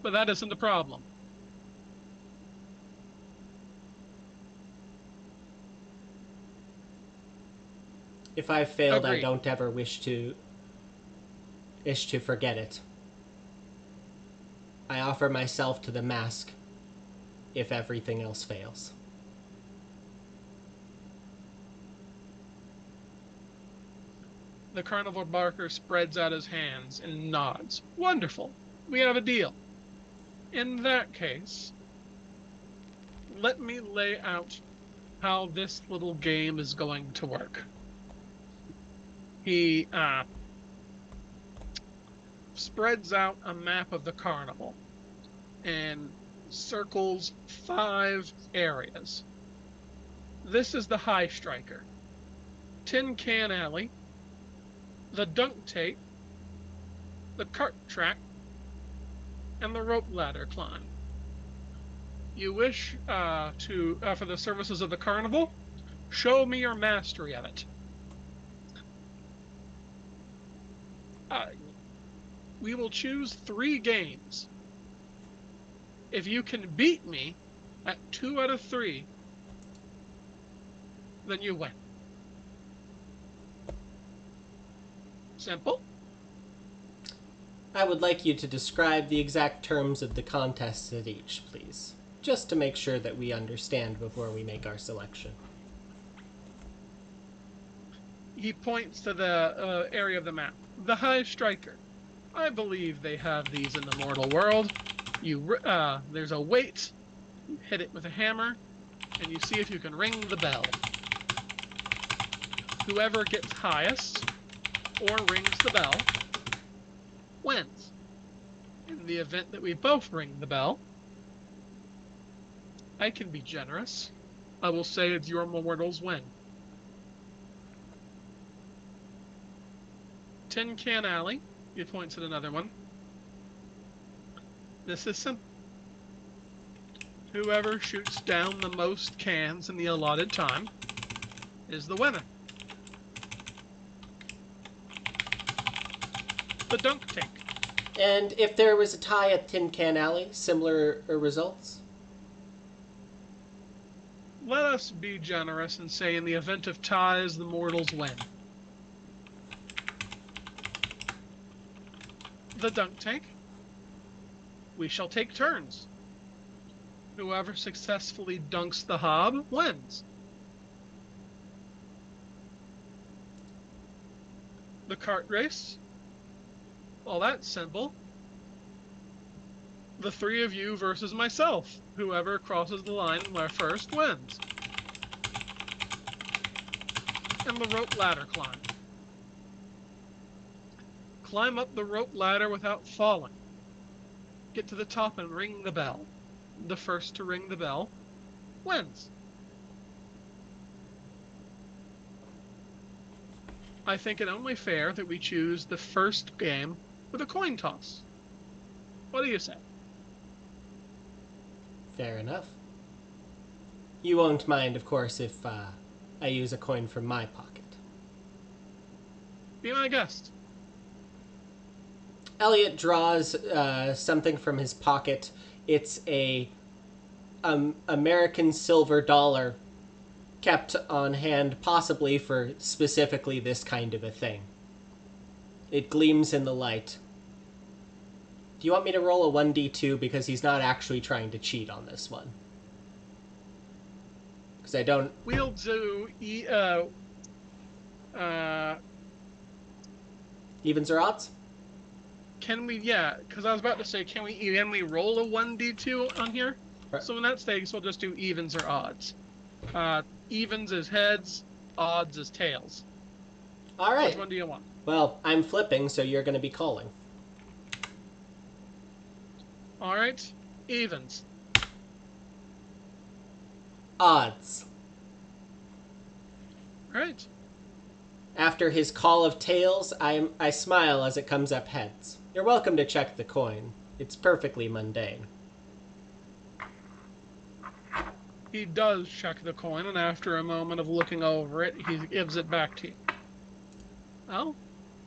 but that isn't a problem. If I've failed, I Agreed. don't ever wish to forget it. I offer myself to the mask if everything else fails. The carnival barker spreads out his hands and nods. Wonderful. We have a deal. In that case, let me lay out how this little game is going to work. He spreads out a map of the carnival and circles 5 areas. This is the High Striker, Tin Can Alley, the Dunk Tape, the Cart Track, and the Rope Ladder Climb. You wish for the services of the carnival? Show me your mastery of it. We will choose 3 games. If you can beat me at 2 out of 3, then you win. Simple? I would like you to describe the exact terms of the contests at each, please, just to make sure that we understand before we make our selection. He points to the area of the map. The High Striker. I believe they have these in the mortal world. There's a weight. You hit it with a hammer, and you see if you can ring the bell. Whoever gets highest or rings the bell wins. In the event that we both ring the bell, I can be generous. I will say it's your mortals win. Tin Can Alley. He points at another one. This is simple. Whoever shoots down the most cans in the allotted time is the winner. The Dunk Tank. And if there was a tie at Tin Can Alley, similar results? Let us be generous and say in the event of ties, the mortals win. The dunk tank. We shall take turns. Whoever successfully dunks the hob wins. The kart race. Well, that's simple. The three of you versus myself. Whoever crosses the line first wins. And the rope ladder climb. Climb up the rope ladder without falling. Get to the top and ring the bell. The first to ring the bell wins. I think it only fair that we choose the first game with a coin toss. What do you say? Fair enough. You won't mind, of course, if I use a coin from my pocket. Be my guest. Elliot draws something from his pocket. It's a American silver dollar kept on hand, possibly for specifically this kind of a thing. It gleams in the light. Do you want me to roll a 1d2 because he's not actually trying to cheat on this one? Because I don't... We'll do Evens or odds? can we, yeah, because I was about to say, can we roll a 1d2 on here? Right. So in that case, we'll just do evens or odds. Evens is heads, odds is tails. All right. Which one do you want? Well, I'm flipping, so you're going to be calling. All right, evens. Odds. All right. After his call of tails, I smile as it comes up heads. You're welcome to check the coin. It's perfectly mundane. He does check the coin, and after a moment of looking over it, he gives it back to you. Well,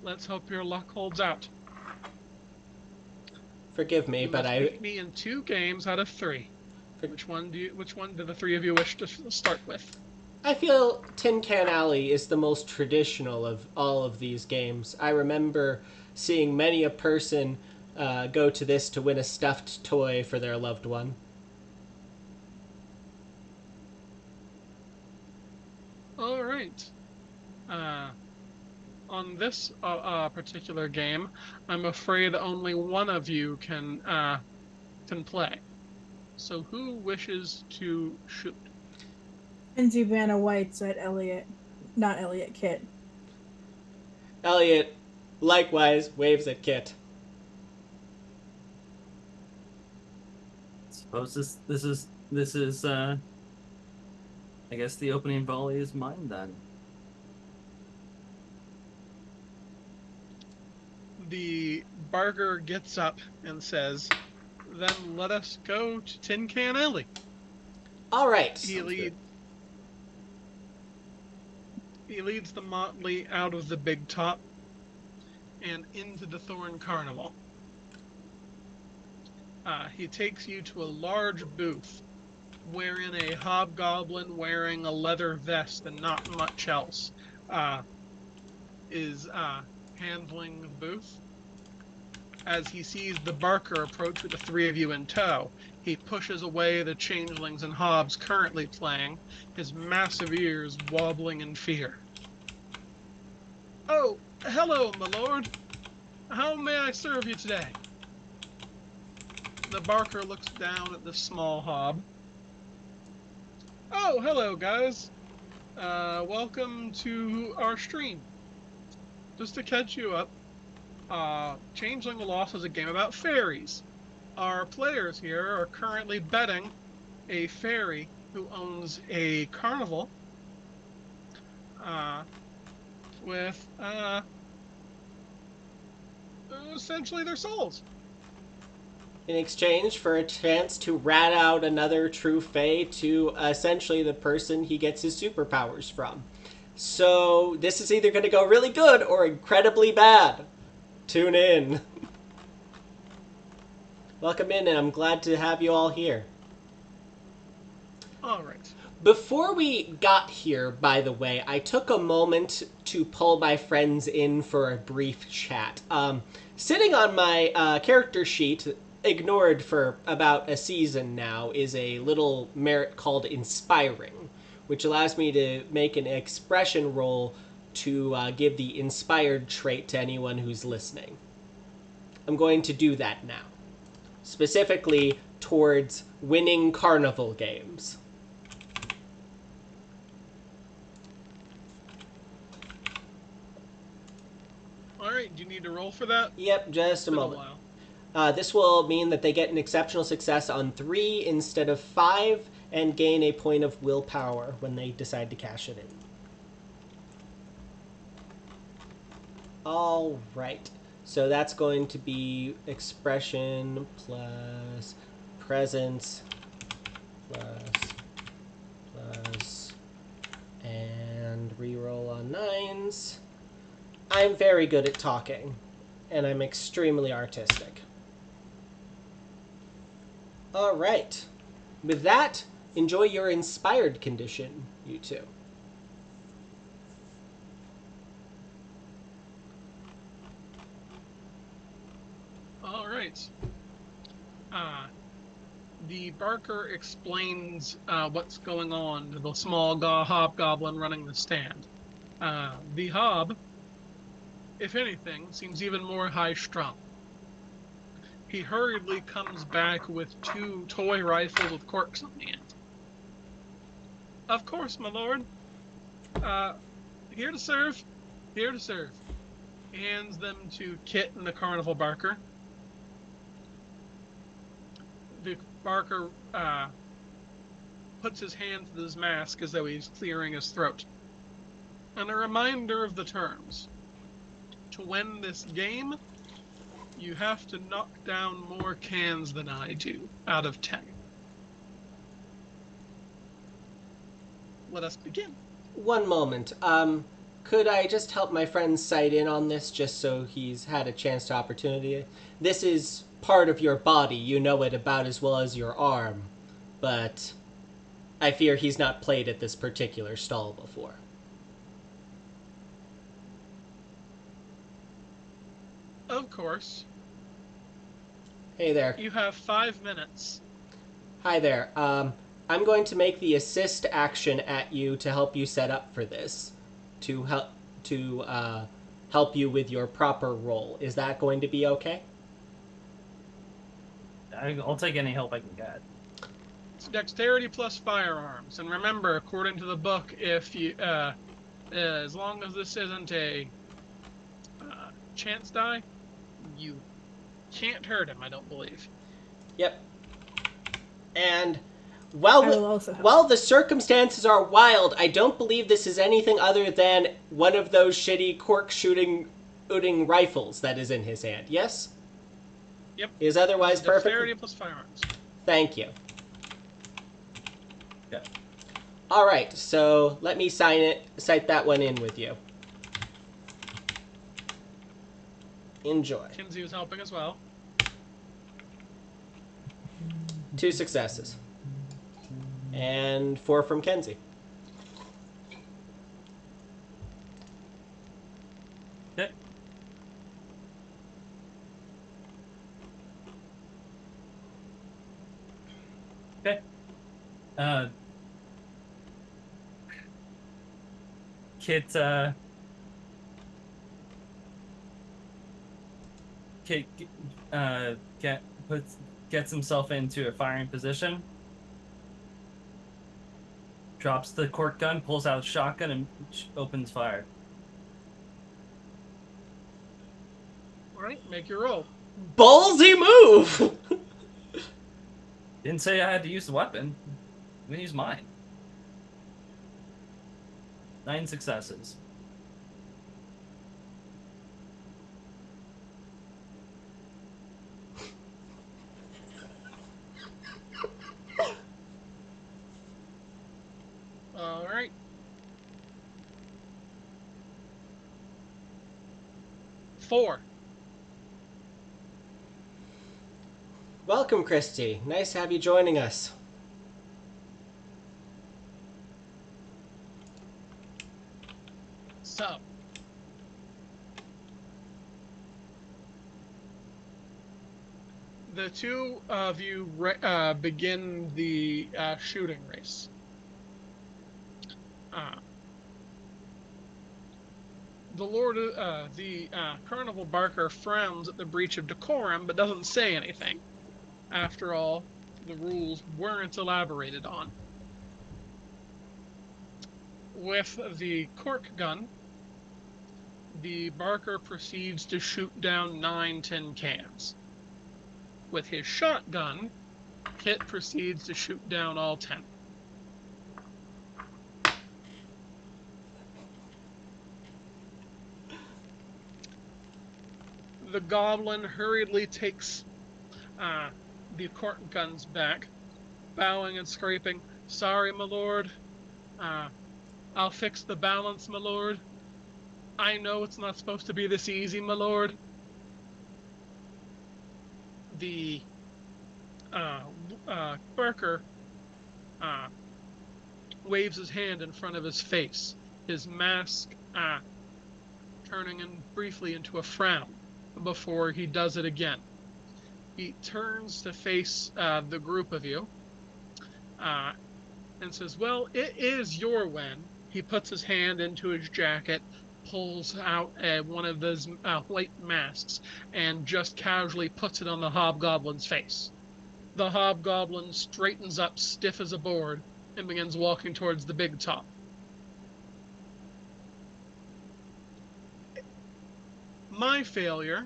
let's hope your luck holds out. Forgive me, You but must beat me in 2 games out of 3. Which one do the three of you wish to start with? I feel Tin Can Alley is the most traditional of all of these games. I remember seeing many a person go to this to win a stuffed toy for their loved one. All right. On this particular game, I'm afraid only one of you can play. So who wishes to shoot? Lindsay Vanna White said Elliot, not Elliot, Kit. Elliot likewise waves at Kit. Suppose this is I guess the opening volley is mine then. The barker gets up and says, "Then let us go to Tin Can Alley." All right. He leads the motley out of the big top and into the Thorn Carnival. He takes you to a large booth wherein a hobgoblin wearing a leather vest and not much else is handling the booth. As he sees the barker approach with the three of you in tow, he pushes away the changelings and hobs currently playing, his massive ears wobbling in fear. "Oh, hello, my lord. How may I serve you today?" The barker looks down at the small hob. "Oh, hello, guys. Welcome to our stream. Just to catch you up, Changeling Lost is a game about fairies. Our players here are currently betting a fairy who owns a carnival with essentially their souls. In exchange for a chance to rat out another true fae to essentially the person he gets his superpowers from. So this is either going to go really good or incredibly bad. Tune in. Welcome in, and I'm glad to have you all here. All right. Before we got here, by the way, I took a moment to pull my friends in for a brief chat. Sitting on my character sheet, ignored for about a season now, is a little merit called Inspiring, which allows me to make an expression roll to give the inspired trait to anyone who's listening. I'm going to do that now, specifically towards winning carnival games. All right. Do you need to roll for that? Yep, just a It's been a moment. while. This will mean that they get an exceptional success on 3 instead of 5 and gain a point of willpower when they decide to cash it in. All right. So that's going to be expression plus presence plus and reroll on 9s. I'm very good at talking, and I'm extremely artistic. All right. With that, enjoy your inspired condition, you two. All right. The Barker explains what's going on to the small hobgoblin running the stand. The hob, if anything, seems even more high-strung. He hurriedly comes back with 2 toy rifles with corks on the end. Of course, my lord. Here to serve. Here to serve. He hands them to Kit and the Carnival Barker. The Barker puts his hand to his mask as though he's clearing his throat. And a reminder of the terms. To win this game, you have to knock down more cans than I do, out of 10. Let us begin. One moment. Could I just help my friend sight in on this just so he's had a chance to opportunity? This is part of your body. You know it about as well as your arm. But I fear he's not played at this particular stall before. Of course. Hey there. You have 5 minutes. Hi there. I'm going to make the assist action at you to help you set up for this. To help you with your proper role. Is that going to be okay? I'll take any help I can get. It's dexterity plus firearms. And remember, according to the book, if you, as long as this isn't a chance die, you can't hurt him, I don't believe. Yep. And I while will also help. while the circumstances are wild, I don't believe this is anything other than one of those shitty cork-shooting rifles that is in his hand. Yes? Yep. Is otherwise perfect? Dexterity plus firearms. Thank you. Yeah. All right, so let me cite that one in with you. Enjoy. Kinsey was helping as well. 2 successes. And 4 from Kenzie. Okay. Okay. Kit, gets himself into a firing position, drops the cork gun, pulls out a shotgun, and opens fire. All right, make your roll. Ballsy move! Didn't say I had to use the weapon. I'm gonna use mine. 9 successes. All right. Four. Welcome, Christy. Nice to have you joining us. So, the two of you begin the shooting race. The Carnival Barker frowns at the breach of decorum, but doesn't say anything. After all, the rules weren't elaborated on. With the cork gun, the Barker proceeds to shoot down 9 tin cans. With his shotgun, Kit proceeds to shoot down all 10. The goblin hurriedly takes the cork guns back, bowing and scraping. Sorry, my lord. I'll fix the balance, my lord. I know it's not supposed to be this easy, my lord. The Barker waves his hand in front of his face, his mask turning briefly into a frown before he does it again. He turns to face the group of you and says, well, it is your win. He puts his hand into his jacket, pulls out one of those white masks, and just casually puts it on the hobgoblin's face. The hobgoblin straightens up stiff as a board and begins walking towards the big top. My failure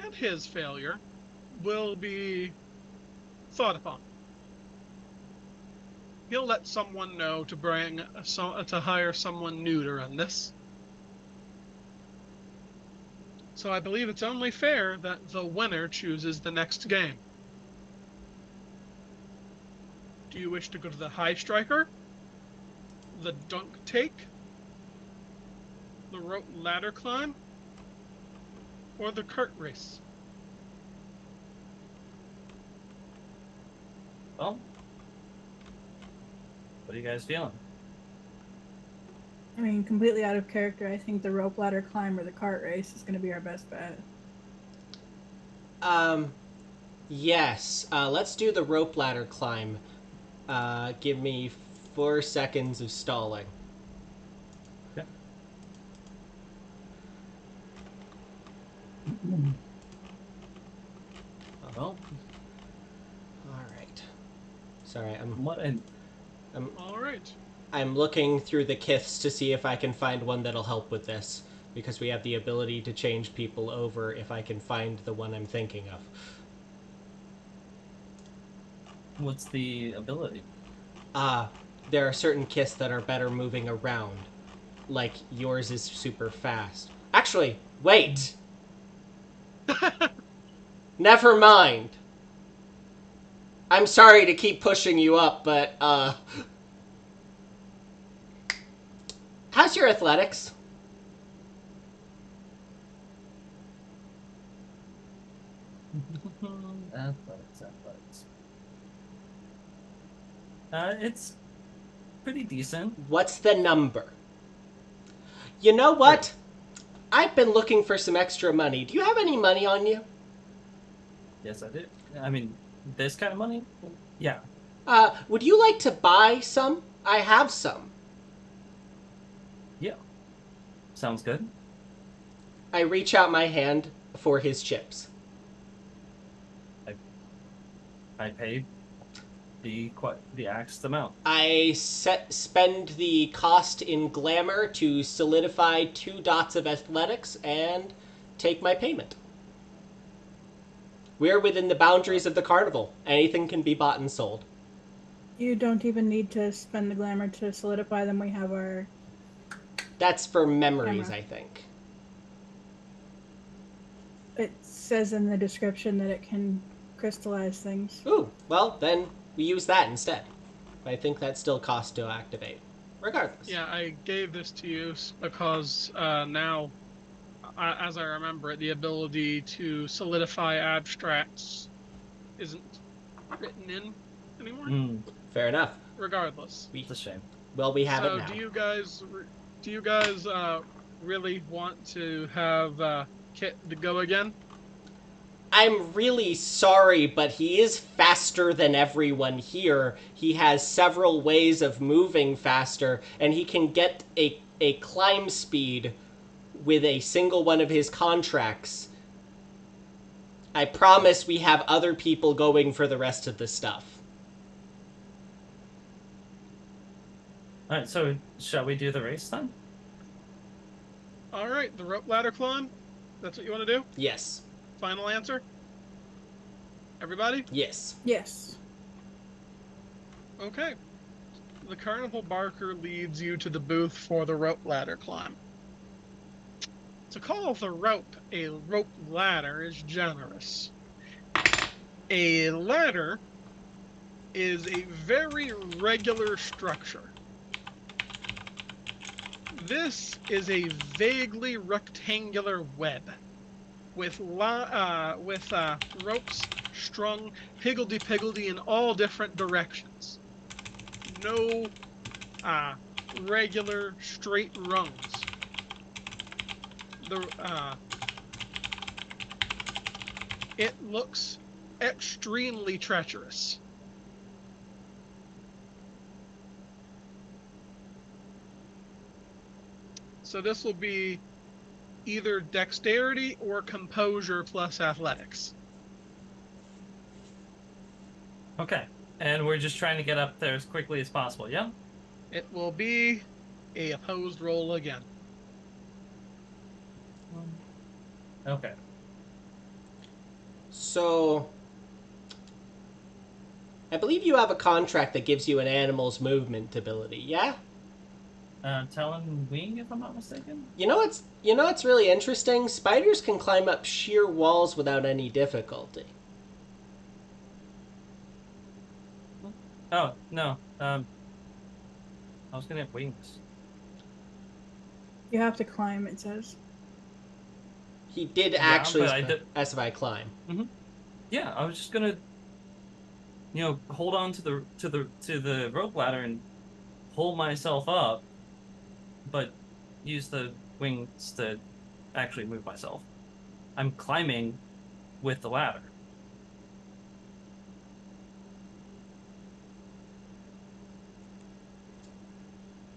and his failure will be thought upon. He'll let someone know to hire someone new to run this. So I believe it's only fair that the winner chooses the next game. Do you wish to go to the high striker, the dunk take, the rope ladder climb, or the cart race? Well, what are you guys feeling? I mean, completely out of character, I think the rope ladder climb or the cart race is going to be our best bet. Yes. Let's do the rope ladder climb. Give me 4 seconds of stalling. Okay. Well, All right. Sorry, All right. I'm looking through the kiths to see if I can find one that'll help with this, because we have the ability to change people over if I can find the one I'm thinking of. what's the ability? There are certain kiths that are better moving around. Like, yours is super fast. Actually, wait! Never mind. I'm sorry to keep pushing you up, but, how's your athletics? Athletics. It's pretty decent. What's the number? You know what? I've been looking for some extra money. Do you have any money on you? Yes, I do. I mean, this kind of money? Yeah. Would you like to buy some? I have some. Yeah. Sounds good. I reach out my hand for his chips. I pay the axed amount. I spend the cost in glamour to solidify 2 dots of athletics and take my payment. We're within the boundaries of the carnival. Anything can be bought and sold. You don't even need to spend the glamour to solidify them. We have our... That's for memories, Glamour. I think. It says in the description that it can crystallize things. Ooh, well, then we use that instead. I think that still costs to activate. Regardless. Yeah, I gave this to you because now, as I remember it, the ability to solidify abstracts isn't written in anymore. Fair enough. Regardless. It's a shame. Well, we have it So now. do you guys really want to have Kit to go again? I'm really sorry, but he is faster than everyone here. He has several ways of moving faster, and he can get a climb speed with a single one of his contracts. I promise we have other people going for the rest of the stuff. All right, so shall we do the race then? All right, the rope ladder climb. That's what you want to do? Yes. Final answer? Everybody? Yes. Yes. Okay. The carnival barker leads you to the booth for the rope ladder climb. To call the rope a rope ladder is generous. A ladder is a very regular structure. This is a vaguely rectangular web with ropes strung higgledy-piggledy in all different directions. No regular straight rungs. It looks extremely treacherous. So this will be either dexterity or composure plus athletics. Okay. And we're just trying to get up there as quickly as possible, yeah? It will be a opposed roll again. Okay. So, I believe you have a contract that gives you an animal's movement ability, yeah? Talon Wing, if I'm not mistaken? You know what's really interesting? Spiders can climb up sheer walls without any difficulty. Oh, no. I was gonna have wings. You have to climb, it says. He did Yeah, actually but I did- specify climb. Yeah, I was just gonna, hold on to the rope ladder and pull myself up, but use the wings to actually move myself. I'm climbing with the ladder.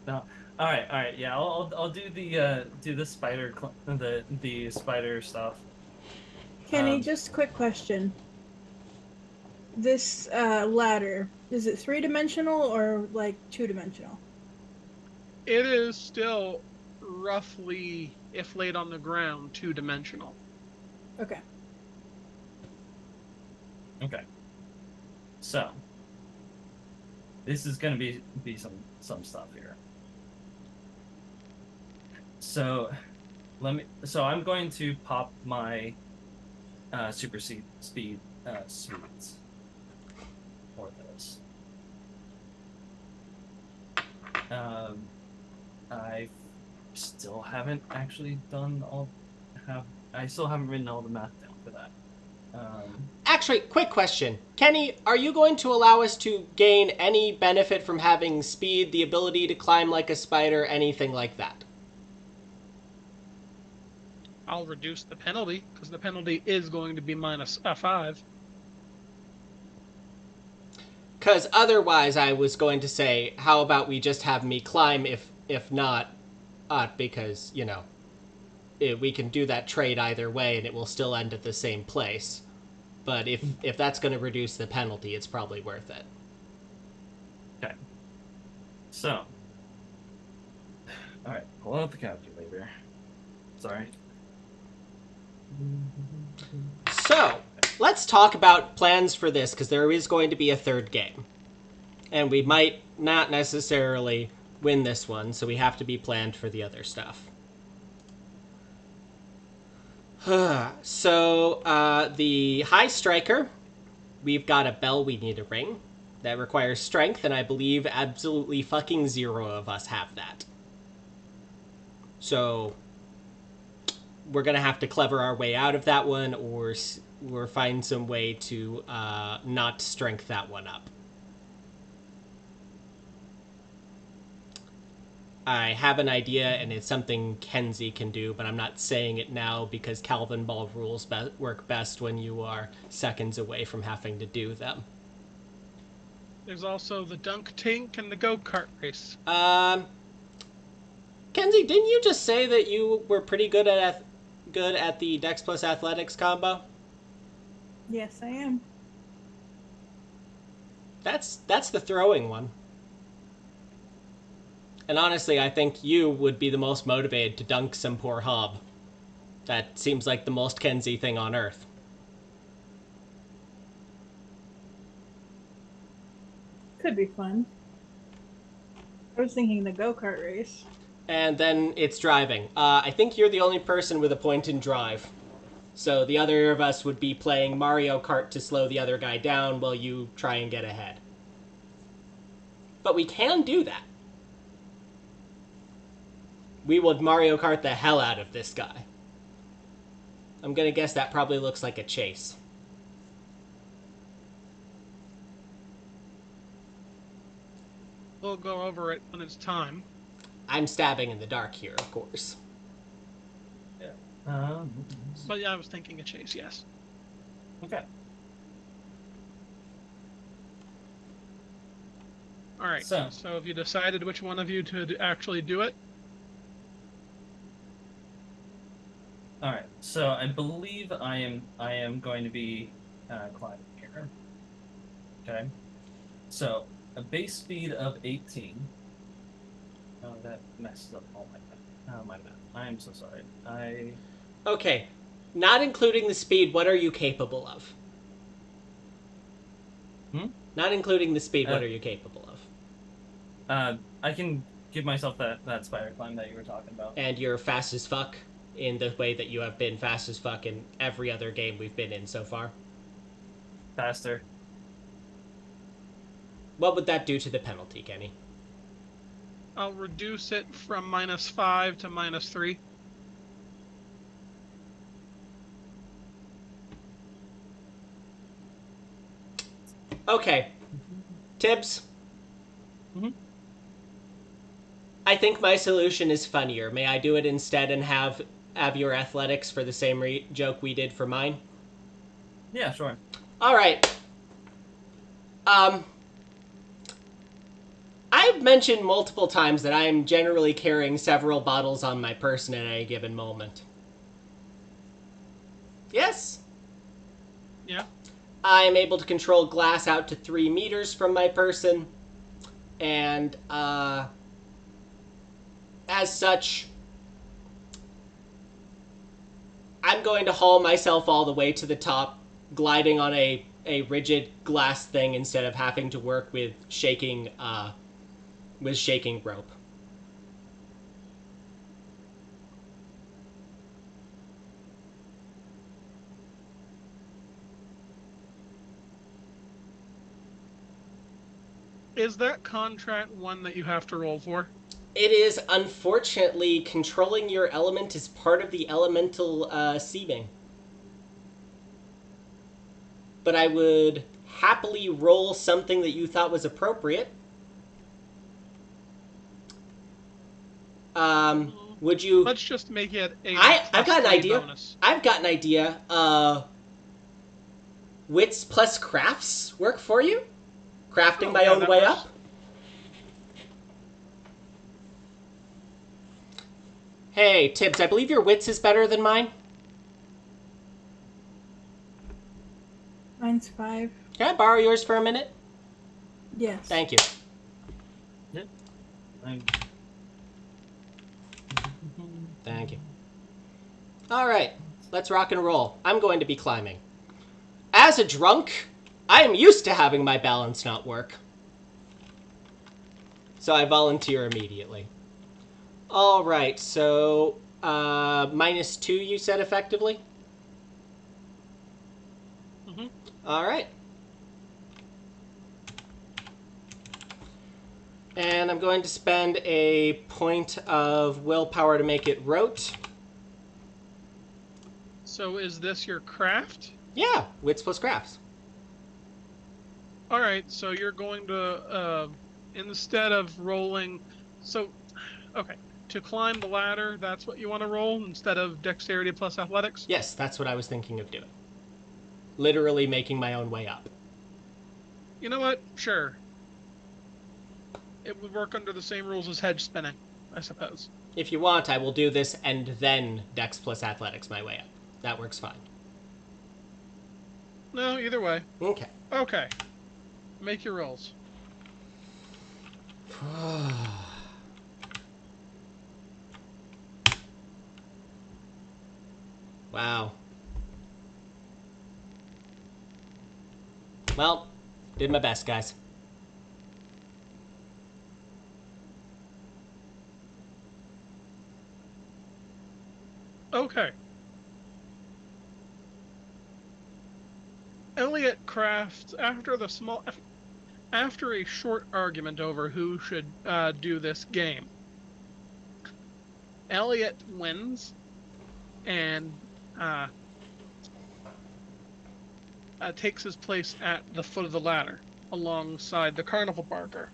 No. All right. Yeah, I'll do the spider the spider stuff. Kenny, just a quick question. This ladder, is it 3-dimensional or like 2-dimensional? It is still roughly, if laid on the ground, 2-dimensional. Okay. Okay. So this is gonna be some stuff here. So I'm going to pop my super speed suits for this. I still haven't actually I still haven't written all the math down for that. Actually, quick question. Kenny, are you going to allow us to gain any benefit from having speed, the ability to climb like a spider, anything like that? I'll reduce the penalty, because the penalty is going to be minus 5. Because otherwise I was going to say, how about we just have me climb if not, because, we can do that trade either way and it will still end at the same place. But if that's going to reduce the penalty, it's probably worth it. Okay. So, all right, pull out the calculator. Sorry. So, let's talk about plans for this, because there is going to be a third game. And we might not necessarily win this one, so we have to be planned for the other stuff. So, the High Striker, we've got a bell we need to ring. That requires strength, and I believe absolutely fucking 0 of us have that. So, we're going to have to clever our way out of that one, or or find some way to not strength that one up. I have an idea, and it's something Kenzie can do, but I'm not saying it now because Calvin Ball rules work best when you are seconds away from having to do them. There's also the dunk tank and the go-kart race. Kenzie, didn't you just say that you were pretty good at the Dex plus Athletics combo? Yes, I am. That's the throwing one. And honestly, I think you would be the most motivated to dunk some poor hub. That seems like the most Kenzie thing on Earth. Could be fun. I was thinking the go-kart race. And then it's driving. I think you're the only person with a point in drive. So the other of us would be playing Mario Kart to slow the other guy down while you try and get ahead. But we can do that. We would Mario Kart the hell out of this guy. I'm gonna guess that probably looks like a chase. We'll go over it when it's time. I'm stabbing in the dark here, of course. But yeah, I was thinking a chase, yes. Okay. Alright, so have you decided which one of you to actually do it? All right. So I believe I am going to be climbing here. Okay. So a base speed of 18. Oh, that messed up all my math. Oh, my math. I am so sorry. Okay. Not including the speed, what are you capable of? Not including the speed, what are you capable of? I can give myself that spider climb that you were talking about. And you're fast as fuck in the way that you have been fast as fuck in every other game we've been in so far. Faster. What would that do to the penalty, Kenny? I'll reduce it from -5 to -3. Okay. Tibbs? I think my solution is funnier. May I do it instead and have your athletics for the same joke we did for mine? Yeah, sure. All right. I've mentioned multiple times that I am generally carrying several bottles on my person at any given moment. Yes? Yeah. I am able to control glass out to 3 meters from my person, and as such, I'm going to haul myself all the way to the top, gliding on a rigid glass thing instead of having to work with shaking rope. Is that contract one that you have to roll for? It is, unfortunately, controlling your element is part of the elemental seeming. But I would happily roll something that you thought was appropriate. Would you... Let's just make it a I've got an idea. bonus. I've got an idea. Wits plus crafts work for you? Crafting my own way works. up? Hey, Tibbs, I believe your wits is better than mine. Mine's 5. Can I borrow yours for a minute? Yes. Thank you. Yep. Thank you. All right, let's rock and roll. I'm going to be climbing. As a drunk, I am used to having my balance not work. So I volunteer immediately. All right, so -2 you said effectively? Mm-hmm. All right. And I'm going to spend a point of willpower to make it rote. So is this your craft? Yeah, wits plus crafts. All right, so you're going to instead of rolling, so okay, to climb the ladder, that's what you want to roll instead of dexterity plus athletics. Yes, that's what I was thinking of doing. Literally making my own way up. You know what? Sure, it would work under the same rules as hedge spinning, I suppose. If you want, I will do this and then dex plus athletics my way up. That works fine. No, either way. Okay. Okay, make your rolls. Wow. Well, did my best, guys. Okay. Elliot crafts after a short argument over who should do this game. Elliot wins and takes his place at the foot of the ladder alongside the carnival barker.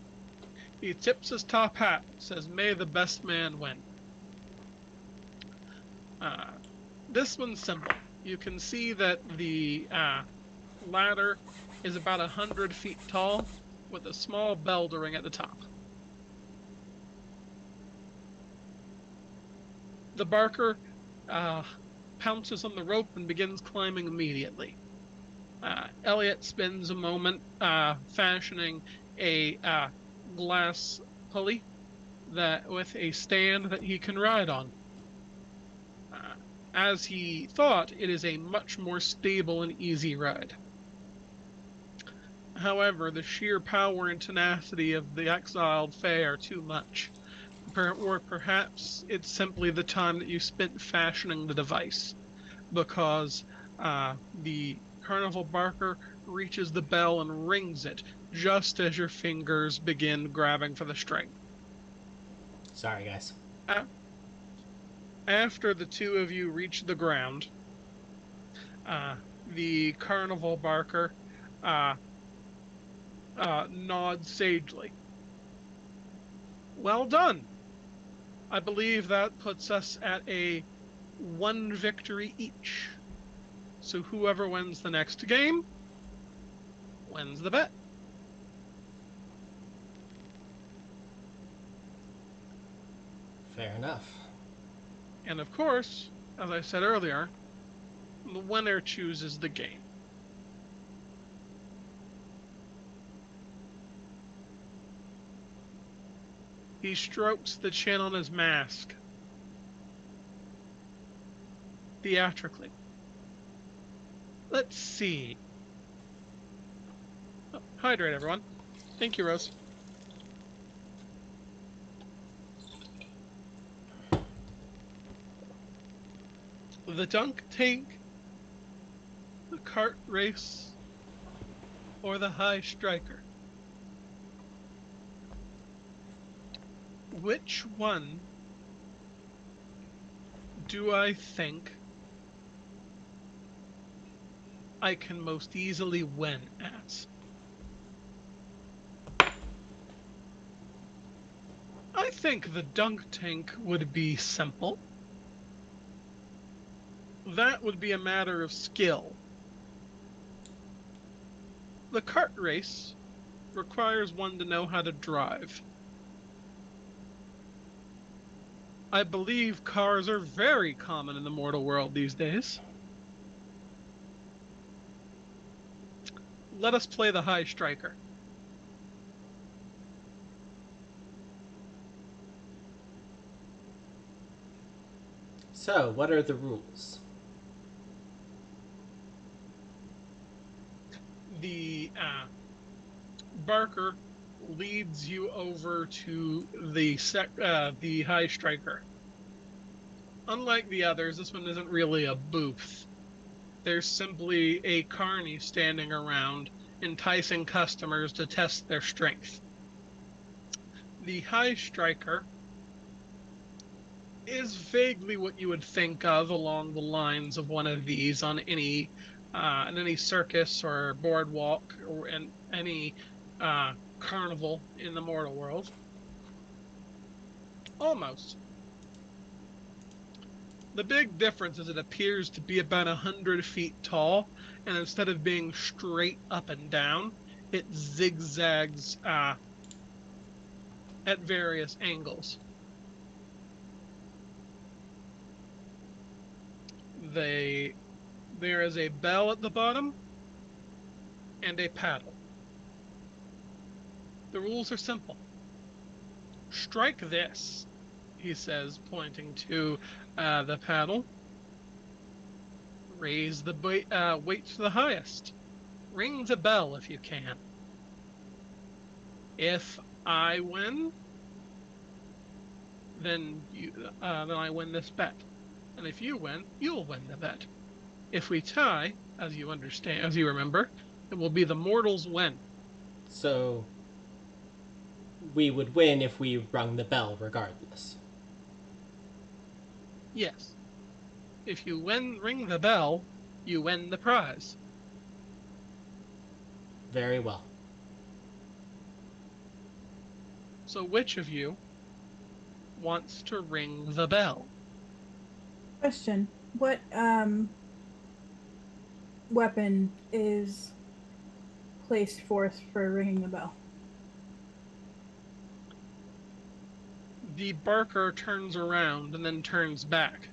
He tips his top hat, says, "May the best man win." This one's simple. You can see that the ladder is about 100 feet tall with a small bell to ring at the top. The barker pounces on the rope and begins climbing immediately. Elliot spends a moment fashioning a glass pulley that with a stand that he can ride on. As he thought, it is a much more stable and easy ride. However, the sheer power and tenacity of the exiled Fae are too much. Or perhaps it's simply the time that you spent fashioning the device, because the carnival barker reaches the bell and rings it just as your fingers begin grabbing for the string. Sorry, guys. After the two of you reach the ground, the carnival barker nods sagely. Well done. I believe that puts us at a 1 victory each. So whoever wins the next game wins the bet. Fair enough. And of course, as I said earlier, the winner chooses the game. He strokes the chin on his mask theatrically. Let's see. Oh, hydrate, everyone. Thank you, Rose. The dunk tank, the cart race, or the high striker? Which one do I think I can most easily win at? I think the dunk tank would be simple. That would be a matter of skill. The cart race requires one to know how to drive. I believe cars are very common in the mortal world these days. Let us play the high striker. So, what are the rules? The barker leads you over to the high striker. Unlike the others, this one isn't really a booth. There's simply a carny standing around, enticing customers to test their strength. The high striker is vaguely what you would think of along the lines of one of these on any in any circus or boardwalk or in any carnival in the mortal world. Almost. The big difference is it appears to be about 100 feet tall, and instead of being straight up and down, it zigzags at various angles. There is a bell at the bottom and a paddle. The rules are simple. Strike this, he says, pointing to the paddle. Raise the weight to the highest. Ring the bell if you can. If I win, then I win this bet. And if you win, you'll win the bet. If we tie, as you remember, it will be the mortals win. So we would win if we rung the bell regardless. Yes. If you ring the bell, you win the prize. Very well. So which of you wants to ring the bell? Question. What weapon is placed forth for ringing the bell? The barker turns around and then turns back.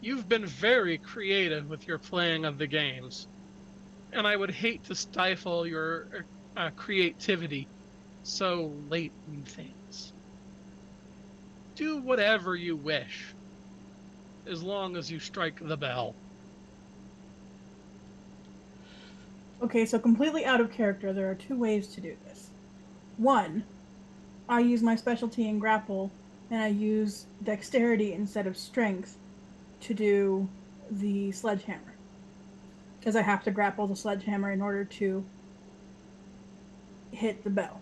You've been very creative with your playing of the games, and I would hate to stifle your creativity so late in things. Do whatever you wish, as long as you strike the bell. Okay, so completely out of character, there are two ways to do this. One, I use my specialty in grapple, and I use dexterity instead of strength to do the sledgehammer. Because I have to grapple the sledgehammer in order to hit the bell.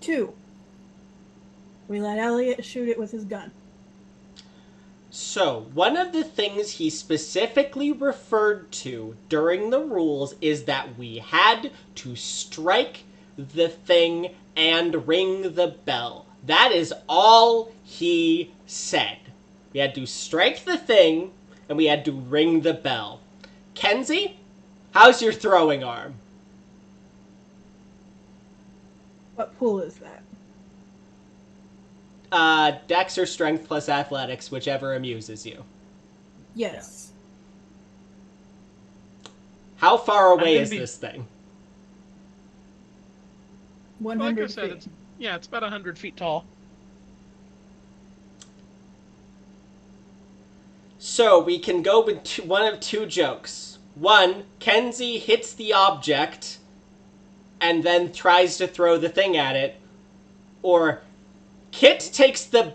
Two, we let Elliot shoot it with his gun. So, one of the things he specifically referred to during the rules is that we had to strike the thing and ring the bell. That is all he said. We had to strike the thing and we had to ring the bell. Kenzie, how's your throwing arm? What pool is that? Dex or strength plus athletics, whichever amuses you. Yes. How far away is this thing? 100 Like I said, feet. it's about 100 feet tall. So we can go with one of two jokes. One, Kenzie hits the object and then tries to throw the thing at it. Or Kit takes the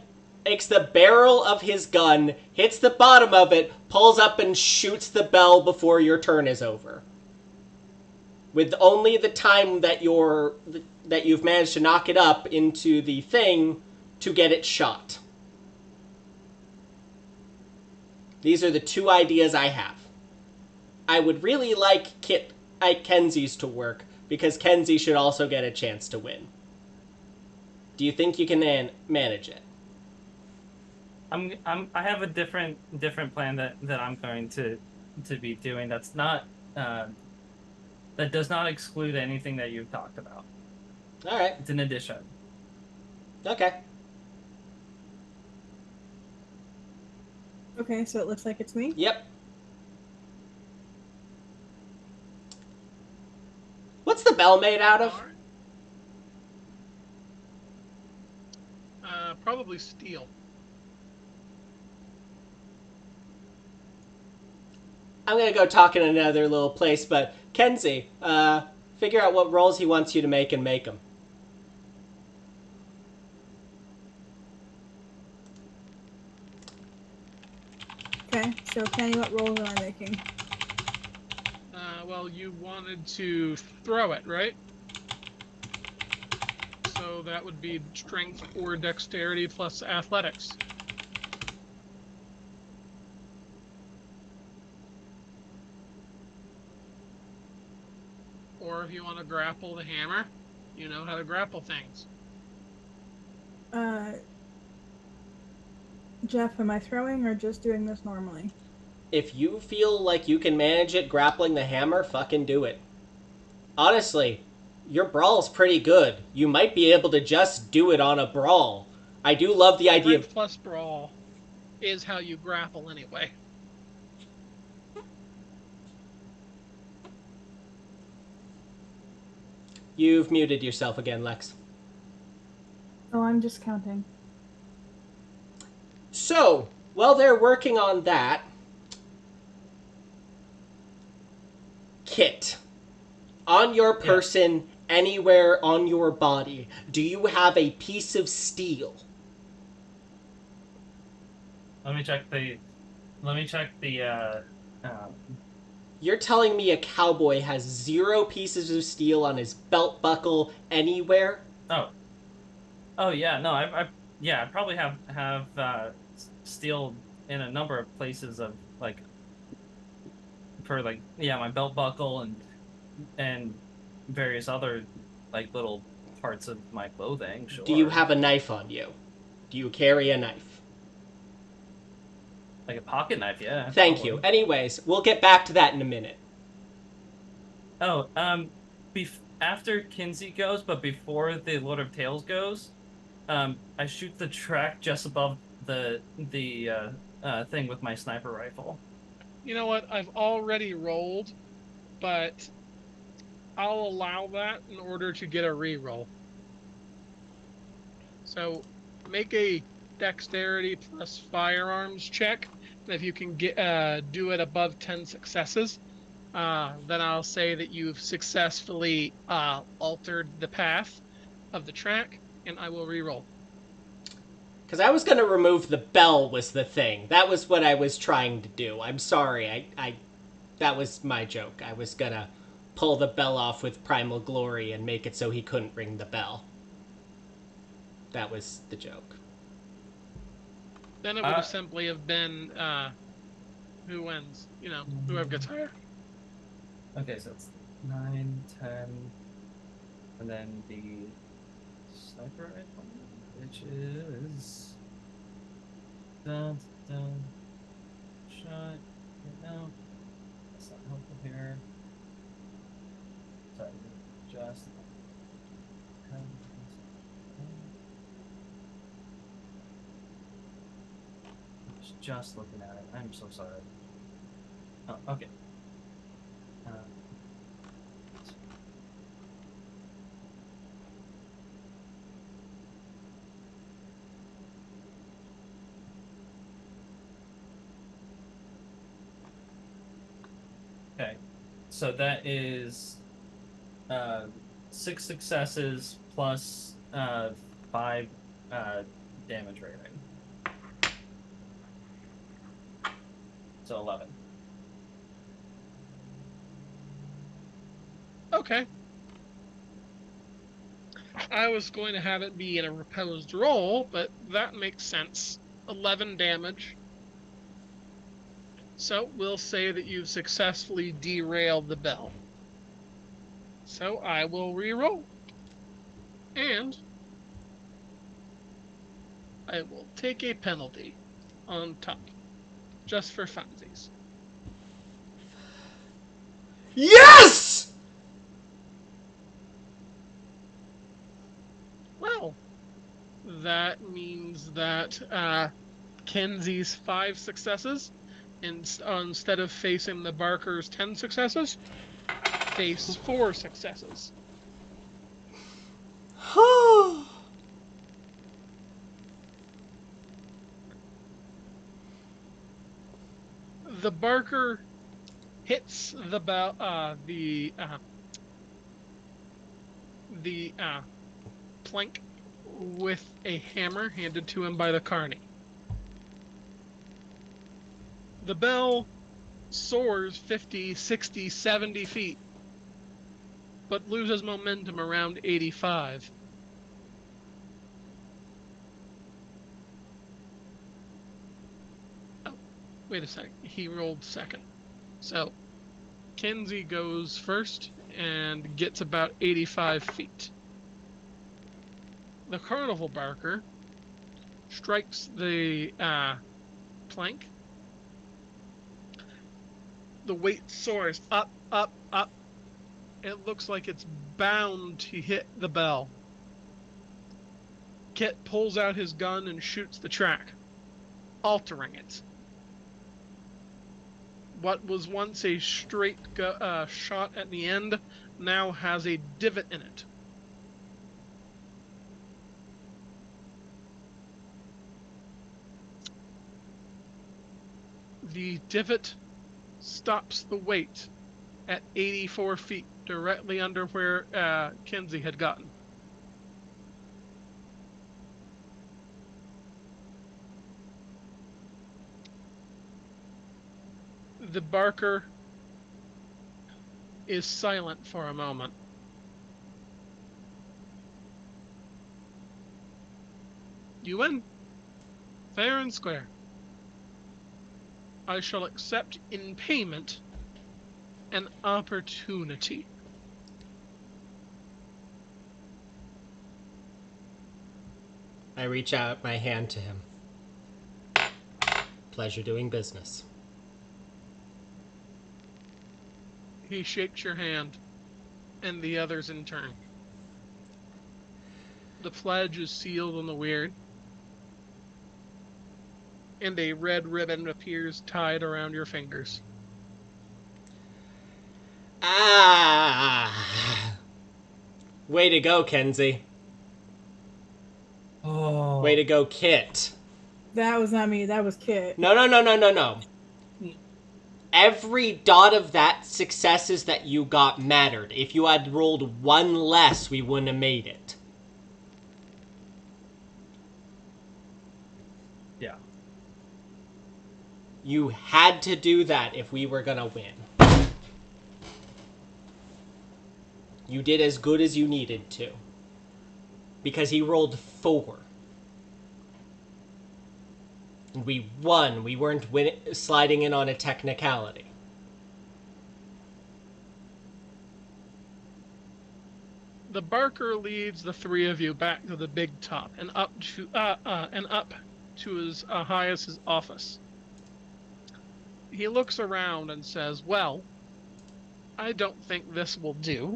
barrel of his gun, hits the bottom of it, pulls up and shoots the bell before your turn is over. With only the time that you've managed to knock it up into the thing to get it shot. These are the two ideas I have. I would really like Kenzie's to work, because Kenzie should also get a chance to win. Do you think you can manage it? I have a different plan that I'm going to be doing. That's not that does not exclude anything that you've talked about. All right. It's an addition. Okay. Okay, so it looks like it's me? Yep. What's the bell made out of? Probably steel. I'm going to go talk in another little place, but Kenzie, figure out what rolls he wants you to make and make them. Okay, so Kenny, what rolls am I making? Well, you wanted to throw it, right? So that would be strength or dexterity plus athletics. Or if you want to grapple the hammer, you know how to grapple things. Jeff, am I throwing or just doing this normally? If you feel like you can manage it grappling the hammer, fucking do it. Honestly, your brawl's pretty good. You might be able to just do it on a brawl. I do love the idea of... Strength plus brawl is how you grapple anyway. You've muted yourself again, Lex. Oh, I'm just counting. So, while they're working on that, Kit, on your person, anywhere on your body, do you have a piece of steel? Let me check the. You're telling me a cowboy has 0 pieces of steel on his belt buckle anywhere? Oh yeah, no, I probably have steel in a number of places of like for like my belt buckle and various other like little parts of my clothing. Sure. Do you have a knife on you? Do you carry a knife? Like a pocket knife? Yeah. Thank probably. you. Anyways, we'll get back to that in a minute. Oh, after Kinsey goes, but before the Lord of Tales goes, I shoot the track just above the thing with my sniper rifle. You know what? I've already rolled, but I'll allow that in order to get a reroll. So make a dexterity plus firearms check. And if you can do it above 10 successes, then I'll say that you've successfully altered the path of the track, and I will reroll. Because I was going to remove the bell was the thing. That was what I was trying to do. I'm sorry. I that was my joke. I was going to pull the bell off with Primal Glory and make it so he couldn't ring the bell. That was the joke. Then it would have simply have been who wins, whoever gets higher. Okay, so it's 9, 10, and then the sniper rifle, which is dun, shot right now. That's not helpful here. Sorry, just just looking at it. I'm so sorry. Oh, okay. Okay, so that is 6 successes plus 5 damage rating. So 11. Okay. I was going to have it be in a reposed roll, but that makes sense. 11 damage. So we'll say that you've successfully derailed the bell. So I will reroll. And I will take a penalty on top. Just for funsies. Yes! Well, that means that Kenzie's 5 successes, instead of facing the Barker's 10 successes, face 4 successes. The Barker hits the plank with a hammer handed to him by the carney. The bell soars 50, 60, 70 feet, but loses momentum around 85. Oh, wait a second. He rolled second. So Kenzie goes first and gets about 85 feet. The carnival barker strikes the plank. The weight soars up, up, up. It looks like it's bound to hit the bell. Kit pulls out his gun and shoots the track, altering it. What was once a straight shot at the end now has a divot in it. The divot stops the weight at 84 feet, directly under where Kenzie had gotten. The barker is silent for a moment. You win. Fair and square. I shall accept in payment an opportunity. I reach out my hand to him. Pleasure doing business. He shakes your hand, and the others in turn. The pledge is sealed on the weird, and a red ribbon appears tied around your fingers. Ah! Way to go, Kenzie. Oh. Way to go, Kit. That was not me. That was Kit. No. Every dot of that successes that you got mattered. If you had rolled one less, we wouldn't have made it. Yeah. You had to do that if we were gonna win. You did as good as you needed to. Because he rolled 4. And we won. We weren't sliding in on a technicality. The barker leads the three of you back to the big top and up to as high as his office. He looks around and says, "Well, I don't think this will do."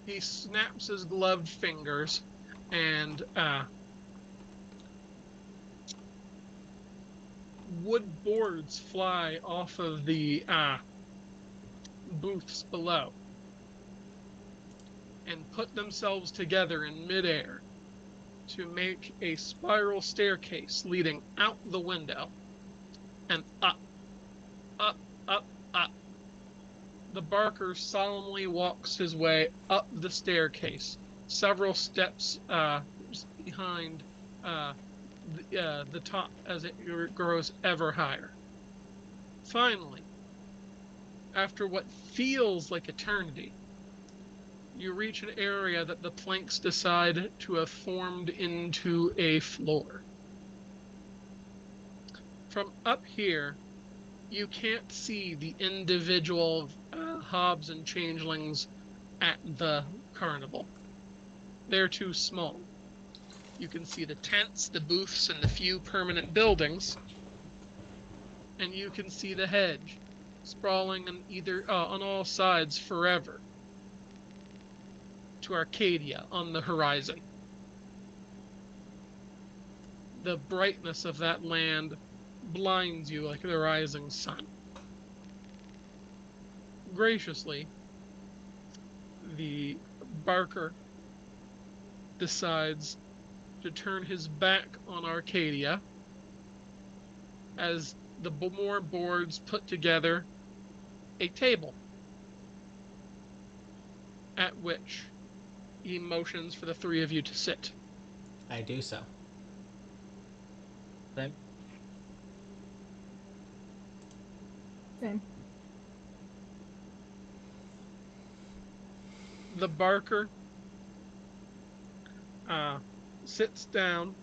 He snaps his gloved fingers and wood boards fly off of the booths below and put themselves together in midair to make a spiral staircase leading out the window and up, up, up, up. The barker solemnly walks his way up the staircase, several steps behind the top as it grows ever higher. Finally, after what feels like eternity, you reach an area that the planks decide to have formed into a floor. From up here, you can't see the individual hobs and changelings at the carnival. They're too small. You can see the tents, the booths, and the few permanent buildings. And you can see the hedge, sprawling on all sides forever, to Arcadia on the horizon. The brightness of that land blinds you like the rising sun. Graciously, the barker decides to turn his back on Arcadia as the more boards put together a table, at which he motions for the three of you to sit. I do so. Same. The barker sits down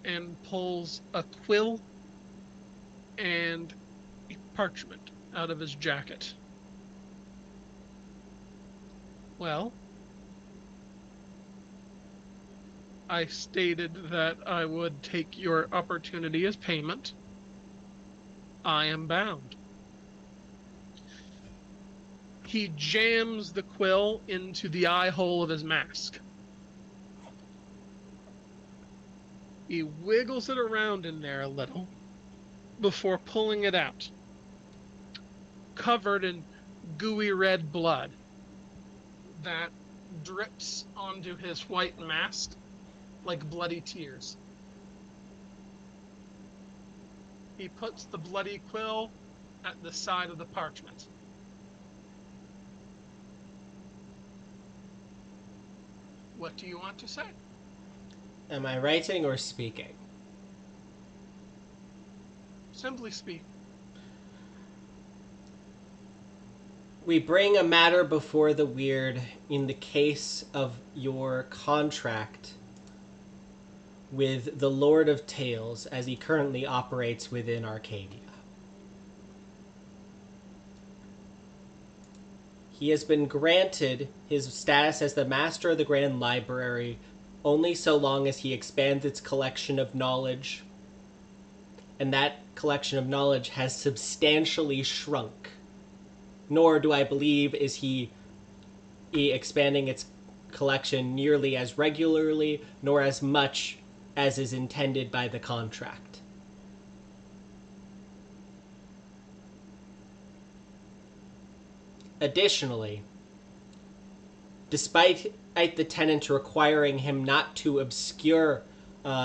and pulls a quill and a parchment out of his jacket. Well, I stated that I would take your opportunity as payment. I am bound. He jams the quill into the eye hole of his mask. He wiggles it around in there a little before pulling it out, covered in gooey red blood that drips onto his white mask like bloody tears. He puts the bloody quill at the side of the parchment. What do you want to say? Am I writing or speaking? Simply speak. We bring a matter before the weird in the case of your contract with the Lord of Tales as he currently operates within Arcadia. He has been granted his status as the Master of the Grand Library only so long as he expands its collection of knowledge, and that collection of knowledge has substantially shrunk. Nor do I believe is he expanding its collection nearly as regularly, nor as much as is intended by the contract. Additionally, despite the tenant requiring him not to obscure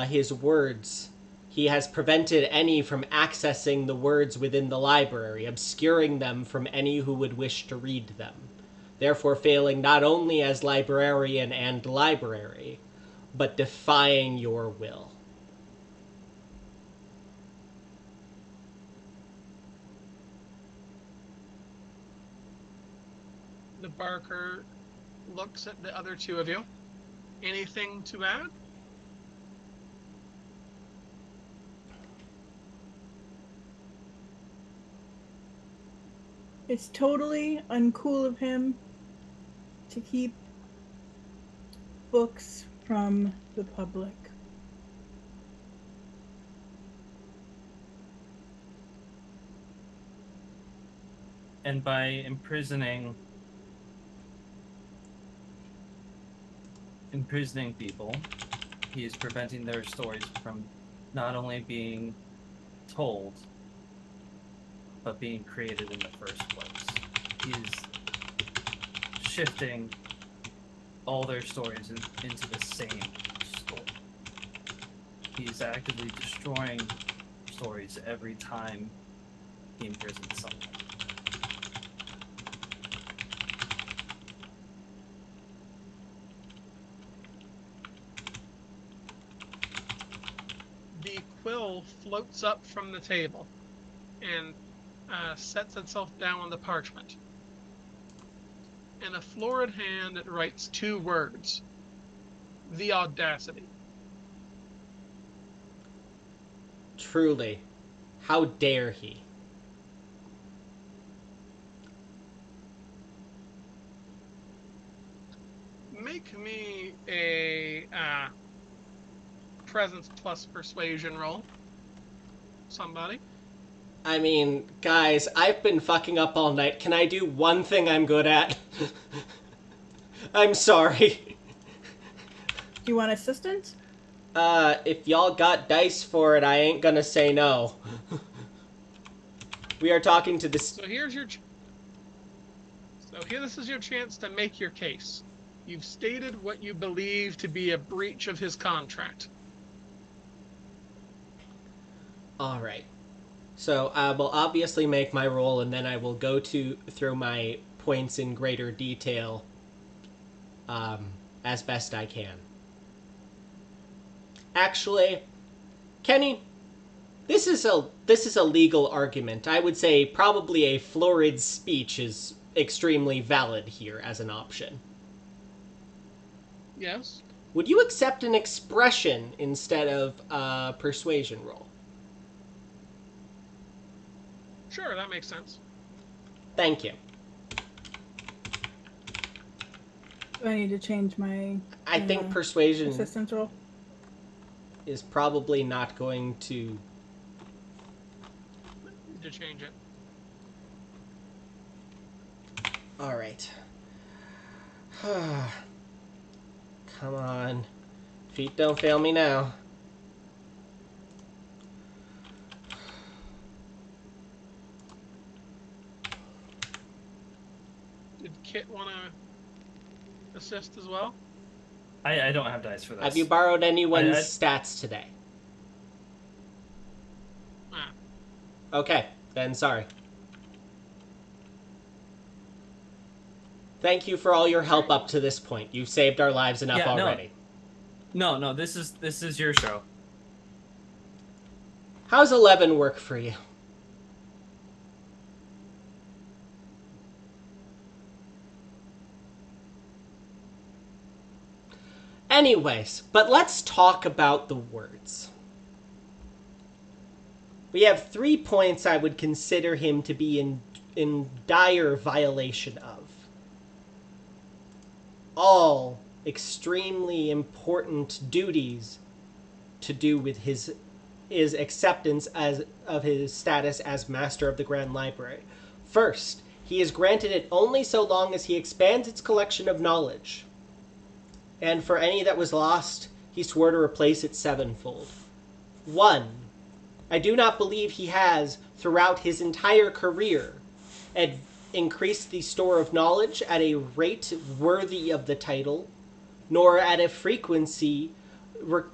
his words, he has prevented any from accessing the words within the library, obscuring them from any who would wish to read them, therefore failing not only as librarian and library, but defying your will. The Barker looks at the other two of you. Anything to add? It's totally uncool of him to keep books from the public. And by imprisoning people, he is preventing their stories from not only being told, but being created in the first place. He is shifting all their stories into the same story. He's actively destroying stories every time he imprisons someone. The quill floats up from the table and sets itself down on the parchment. In a florid hand, it writes two words: the audacity. Truly, how dare he? Make me a presence plus persuasion roll. Somebody. I mean, guys, I've been fucking up all night. Can I do one thing I'm good at? I'm sorry. Do you want assistance? If y'all got dice for it, I ain't gonna say no. We are talking to this... So here's your... this is your chance to make your case. You've stated what you believe to be a breach of his contract. Alright. So I will obviously make my roll, and then I will go through my points in greater detail as best I can. Actually, Kenny, this is a legal argument. I would say probably a florid speech is extremely valid here as an option. Yes? Would you accept an expression instead of a persuasion roll? Sure, that makes sense. Thank you. Do I need to change my I think persuasion assistance roll? is probably not going to... To change it. All right. Come on. Feet don't fail me now. Did Kit want to assist as well? I don't have dice for this. Have you borrowed anyone's I- stats today? Ah, Okay, then sorry. Thank you for all your help up to this point. You've saved our lives enough Yeah, no. already. No, this is your show. How's 11 work for you? Anyways, but let's talk about the words. We have 3 points I would consider him to be in dire violation of. All extremely important duties to do with his acceptance of his status as Master of the Grand Library. First, he is granted it only so long as he expands its collection of knowledge. And for any that was lost, he swore to replace it sevenfold. 1. I do not believe he has, throughout his entire career, increased the store of knowledge at a rate worthy of the title, nor at a frequency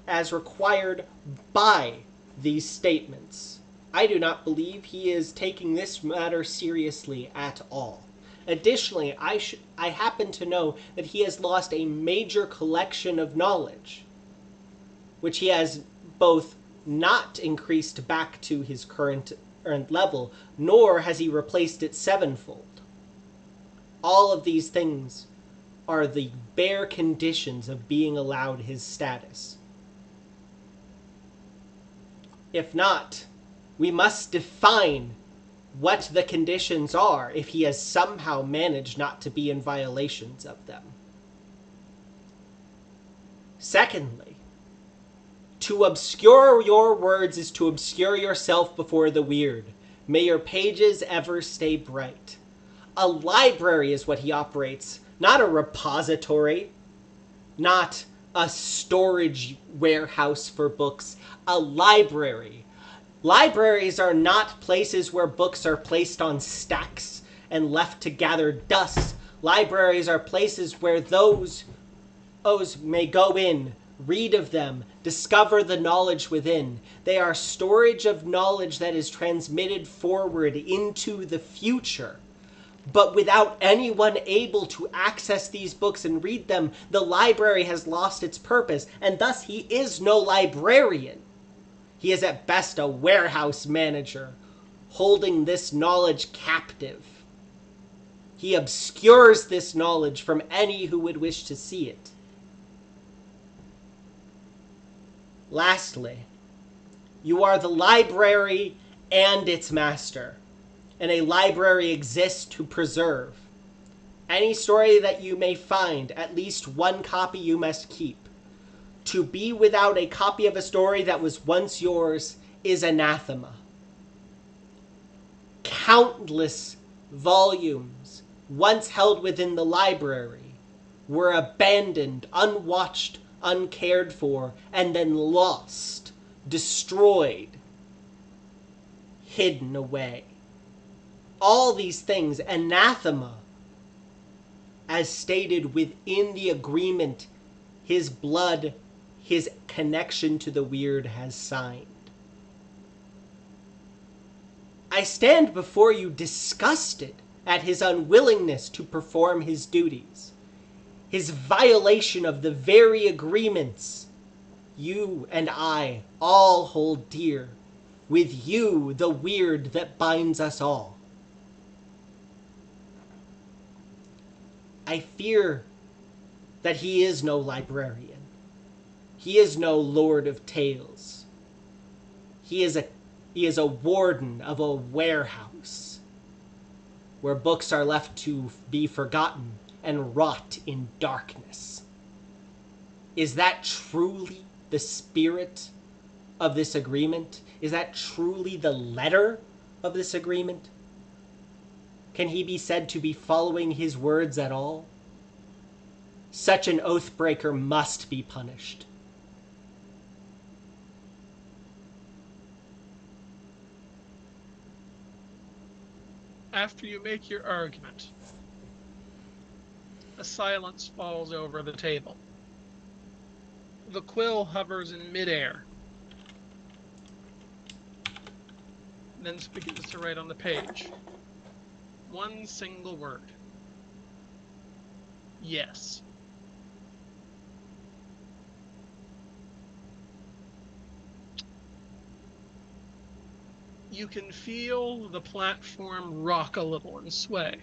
as required by these statements. I do not believe he is taking this matter seriously at all. Additionally, I happen to know that he has lost a major collection of knowledge, which he has both not increased back to his current earned level, nor has he replaced it sevenfold. All of these things are the bare conditions of being allowed his status. If not, we must define what the conditions are if he has somehow managed not to be in violations of them. Secondly, to obscure your words is to obscure yourself before the weird. May your pages ever stay bright. A library is what he operates, not a repository, not a storage warehouse for books, a library. Libraries are not places where books are placed on stacks and left to gather dust. Libraries are places where those may go in, read of them, discover the knowledge within. They are storage of knowledge that is transmitted forward into the future. But without anyone able to access these books and read them, the library has lost its purpose, and thus he is no librarian. He is at best a warehouse manager, holding this knowledge captive. He obscures this knowledge from any who would wish to see it. Lastly, you are the library and its master, and a library exists to preserve. Any story that you may find, at least one copy you must keep. To be without a copy of a story that was once yours is anathema. Countless volumes, once held within the library, were abandoned, unwatched, uncared for, and then lost, destroyed, hidden away. All these things, anathema, as stated within the agreement his blood, his connection to the weird has signed. I stand before you disgusted at his unwillingness to perform his duties, his violation of the very agreements you and I all hold dear, with you, the weird that binds us all. I fear that he is no librarian. He is no Lord of Tales. He is a warden of a warehouse. where books are left to be forgotten and rot in darkness. Is that truly the spirit of this agreement? Is that truly the letter of this agreement? Can he be said to be following his words at all? Such an oathbreaker must be punished. After you make your argument, a silence falls over the table. The quill hovers in midair, then begins to write on the page. One single word. Yes. You can feel the platform rock a little and sway.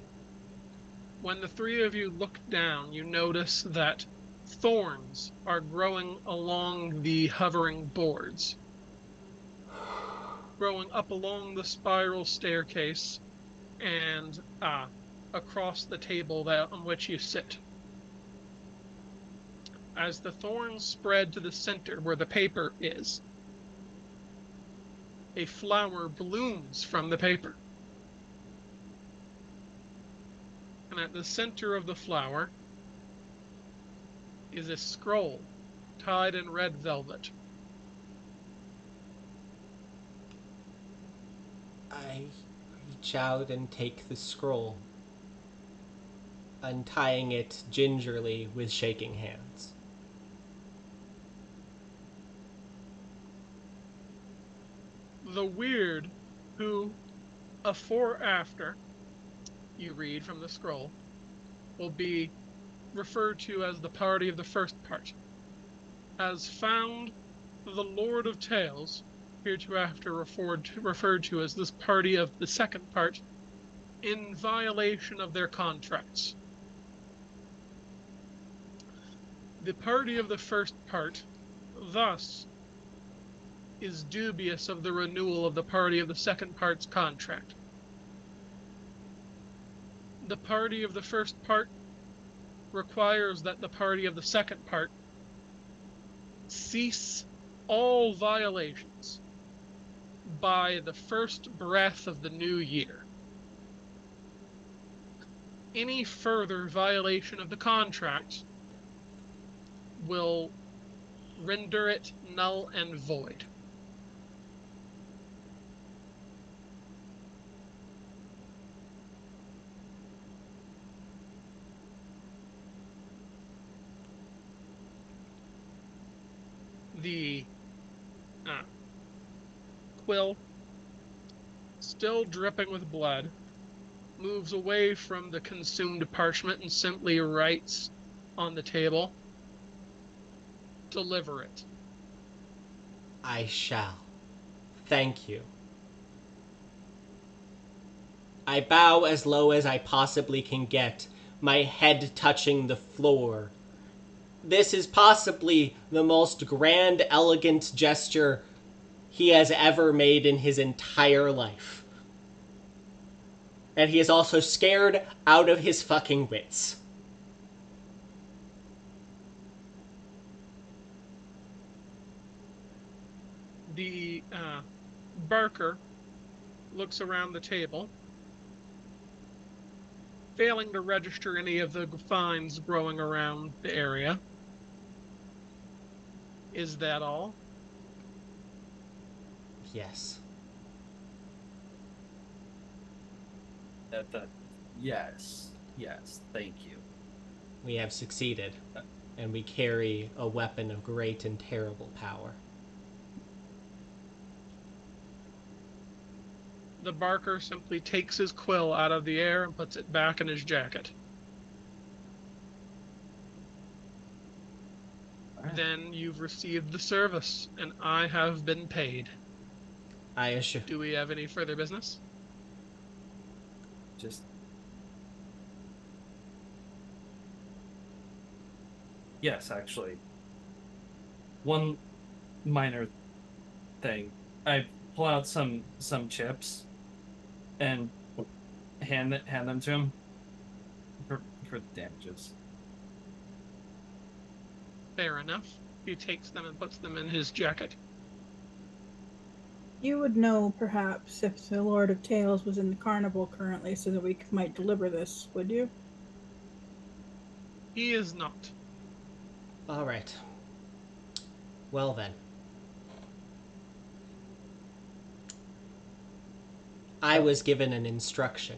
When the three of you look down, you notice that thorns are growing along the hovering boards, growing up along the spiral staircase and across the table on which you sit. As the thorns spread to the center where the paper is, a flower blooms from the paper. And at the center of the flower is a scroll tied in red velvet. I reach out and take the scroll, untying it gingerly with shaking hands. The weird who, afore after, you read from the scroll, will be referred to as the party of the first part, has found the Lord of Tales, hereafter referred to as this party of the second part, in violation of their contracts. The party of the first part, thus, is dubious of the renewal of the party of the second part's contract. The party of the first part requires that the party of the second part cease all violations by the first breath of the new year. Any further violation of the contract will render it null and void. The quill, still dripping with blood, moves away from the consumed parchment and simply writes on the table, "Deliver it." I shall. Thank you. I bow as low as I possibly can get, my head touching the floor. This is possibly the most grand, elegant gesture he has ever made in his entire life. And he is also scared out of his fucking wits. The Barker looks around the table, failing to register any of the vines growing around the area. Is that all? Yes. Yes, thank you. We have succeeded, and we carry a weapon of great and terrible power. The Barker simply takes his quill out of the air and puts it back in his jacket. Right. Then you've received the service, and I have been paid. I assure. Do we have any further business? Just yes, actually. One minor thing. I pull out some chips and hand them to him for the damages. Fair enough. He takes them and puts them in his jacket. You would know, perhaps, if the Lord of Tales was in the carnival currently, so that we might deliver this, would you? He is not. All right. Well then. I was given an instruction.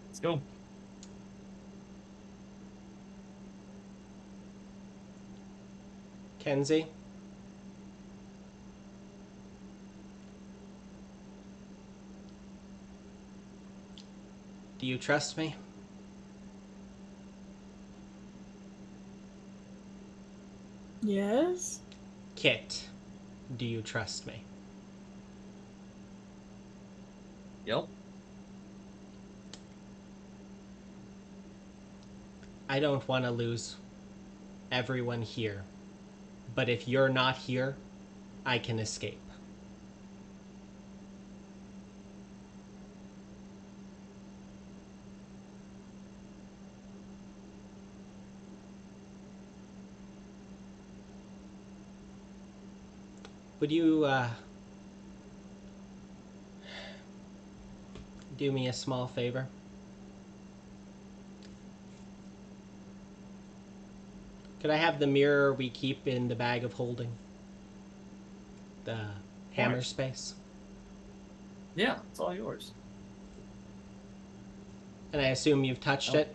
Let's go. Kenzie? Do you trust me? Yes? Kit, do you trust me? Yep. I don't want to lose everyone here. But if you're not here, I can escape. Would you, do me a small favor? Could I have the mirror we keep in the bag of holding? The hammer space? Yeah, it's all yours. And I assume you've touched it?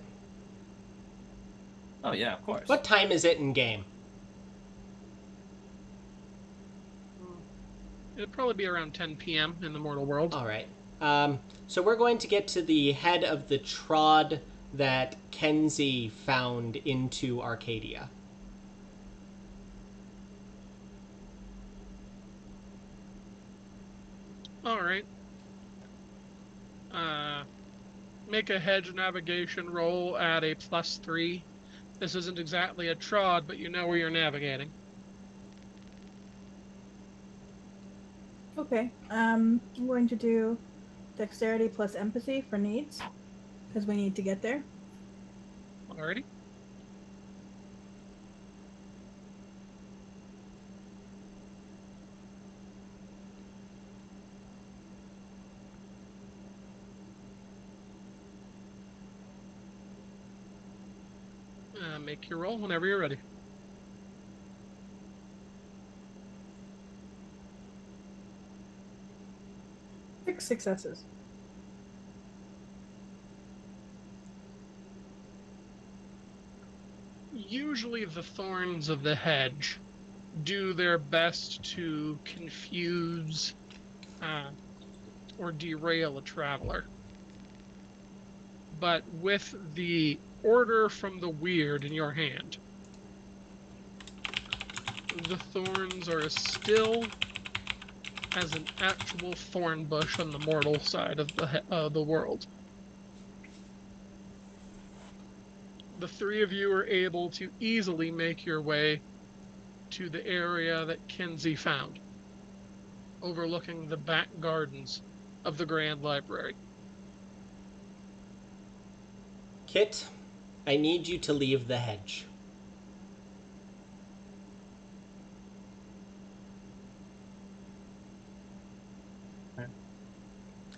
Oh yeah, of course. What time is it in game? It'd probably be around 10 p.m. in the mortal world. All right. So we're going to get to the head of the trod that Kenzie found into Arcadia. All right. Make a hedge navigation roll at a +3. This isn't exactly a trod, but you know where you're navigating. Okay. I'm going to do dexterity plus empathy for needs, because we need to get there. Alrighty. Make your roll whenever you're ready. Six successes. Usually the thorns of the hedge do their best to confuse or derail a traveler. But with the order from the weird in your hand, the thorns are as still as an actual thorn bush on the mortal side of the world. The three of you are able to easily make your way to the area that Kenzie found, overlooking the back gardens of the Grand Library. Kit, I need you to leave the hedge.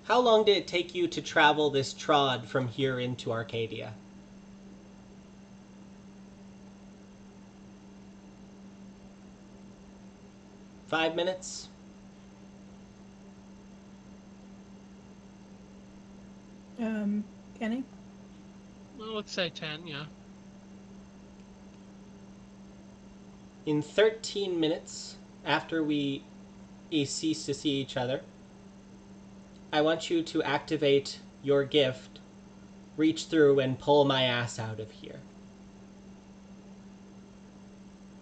How long did it take you to travel this trod from here into Arcadia? Five minutes? Kenny? Well, let's say 10, yeah. In 13 minutes, after we cease to see each other, I want you to activate your gift, reach through, and pull my ass out of here.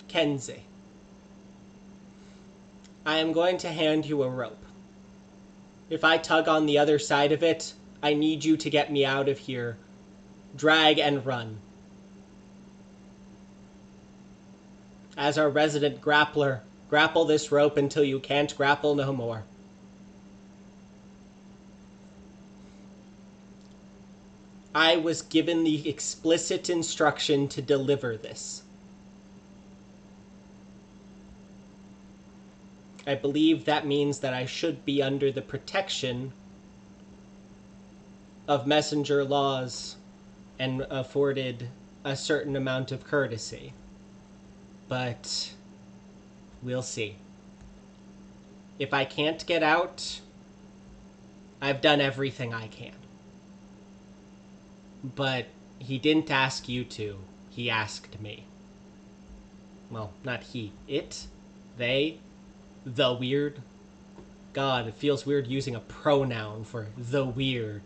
Kenzie, I am going to hand you a rope. If I tug on the other side of it, I need you to get me out of here. Drag and run. As our resident grappler, Grapple this rope until you can't grapple no more. I was given the explicit instruction to deliver this. I believe that means that I should be under the protection of messenger laws and afforded a certain amount of courtesy. But we'll see. If I can't get out, I've done everything I can. But he didn't ask you to. He asked me. Well, not he. It. They. The weird. God, it feels weird using a pronoun for the weird.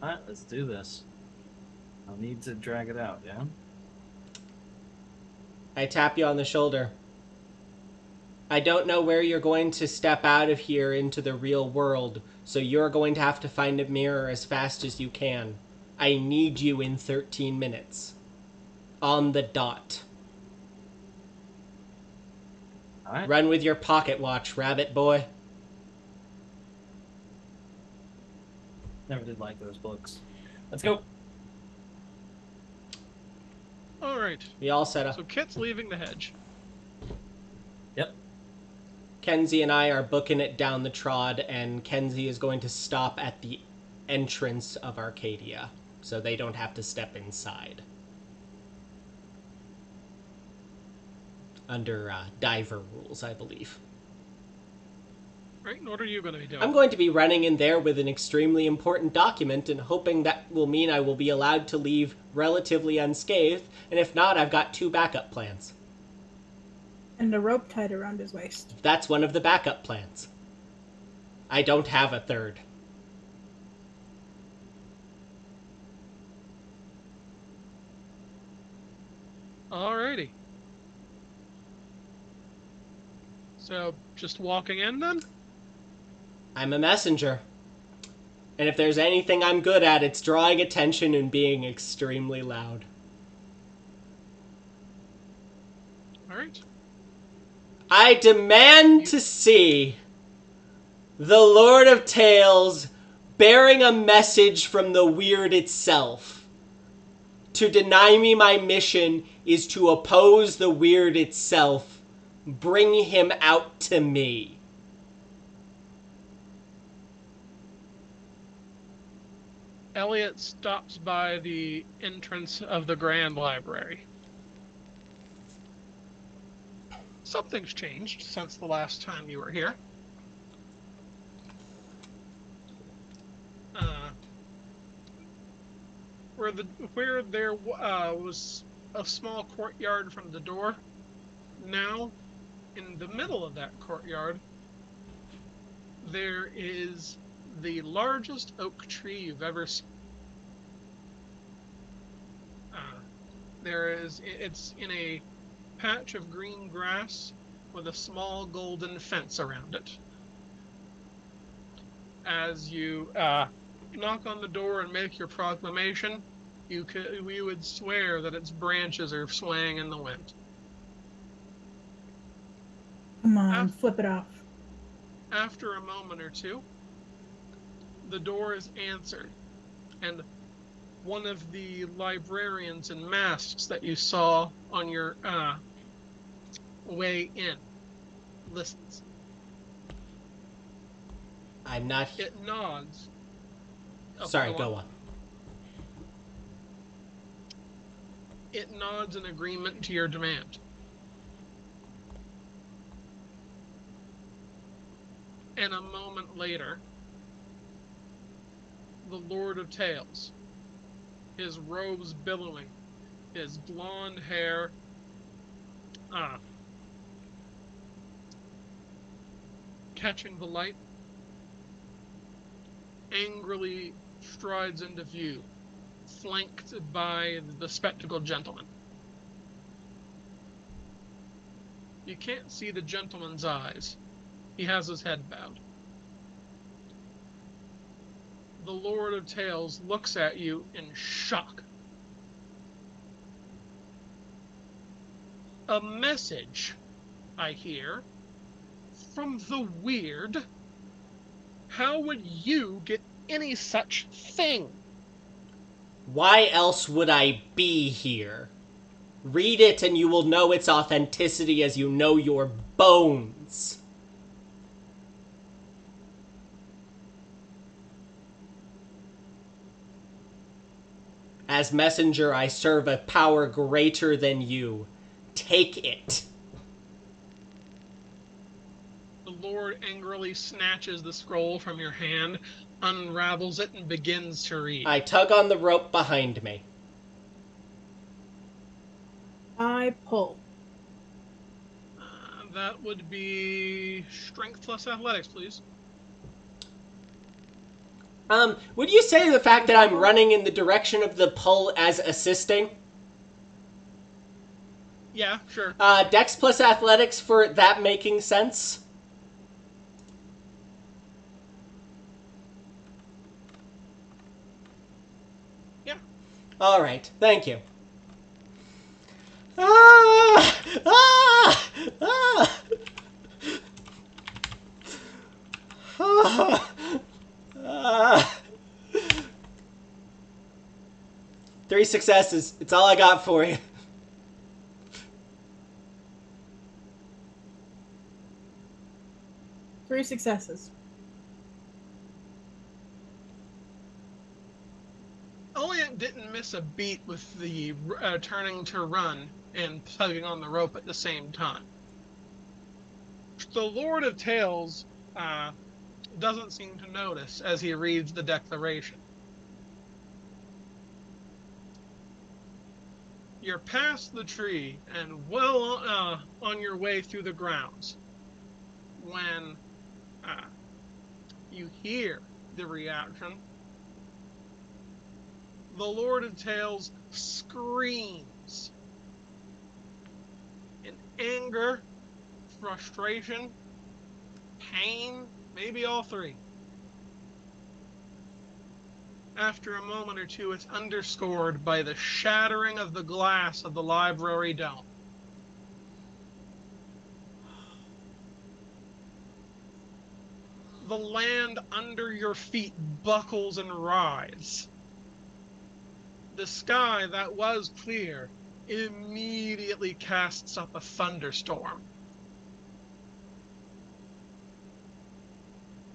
Alright, let's do this. I'll need to drag it out, yeah? I tap you on the shoulder. I don't know where you're going to step out of here into the real world, so you're going to have to find a mirror as fast as you can. I need you in 13 minutes. On the dot. Alright. Run with your pocket watch, rabbit boy. Never did like those books. Let's go. All right. We all set up. So Kit's leaving the hedge. Yep. Kenzie and I are booking it down the trod, and Kenzie is going to stop at the entrance of Arcadia, so they don't have to step inside. Under diver rules, I believe. Right? And what are you going to be doing? I'm going to be running in there with an extremely important document and hoping that will mean I will be allowed to leave relatively unscathed, and if not, I've got 2 backup plans. And a rope tied around his waist. That's one of the backup plans. I don't have a third. Alrighty. So, just walking in then? I'm a messenger. And if there's anything I'm good at, it's drawing attention and being extremely loud. Alright. I demand to see the Lord of Tales bearing a message from the weird itself. To deny me my mission is to oppose the weird itself. Bring him out to me. Elliot stops by the entrance of the Grand Library. Something's changed since the last time you were here. Where there was a small courtyard from the door, now in the middle of that courtyard there is the largest oak tree you've ever seen. It's in a patch of green grass with a small golden fence around it. As you knock on the door and make your proclamation, we would swear that its branches are swaying in the wind. Come on, flip it off. After a moment or two, the door is answered, and one of the librarians in masks that you saw on your way in listens. I'm not... It nods. Sorry, go on. It nods in agreement to your demand. And a moment later, the Lord of Tales, his robes billowing, his blonde hair catching the light, angrily strides into view, flanked by the spectacled gentleman. You can't see the gentleman's eyes. He has his head bowed. The Lord of Tales looks at you in shock. A message, I hear, from the weird. How would you get any such thing? Why else would I be here? Read it and you will know its authenticity as you know your bones. As messenger, I serve a power greater than you. Take it. The Lord angrily snatches the scroll from your hand, unravels it, and begins to read. I tug on the rope behind me. I pull. That would be strength plus athletics, please. Would you say the fact that I'm running in the direction of the pull as assisting? Yeah, sure. Dex plus athletics for that making sense? Yeah. Alright, thank you. Ah! Ah! Ah! Ah! Ah! 3 successes. It's all I got for you. Three successes. Elliot didn't miss a beat with the turning to run and tugging on the rope at the same time. The Lord of Tales doesn't seem to notice as he reads the declaration. You're past the tree and well on your way through the grounds when you hear the reaction. The Lord of Tales screams in anger, frustration, pain, maybe all three. After a moment or two, it's underscored by the shattering of the glass of the library dome. The land under your feet buckles and writhes. The sky that was clear immediately casts up a thunderstorm.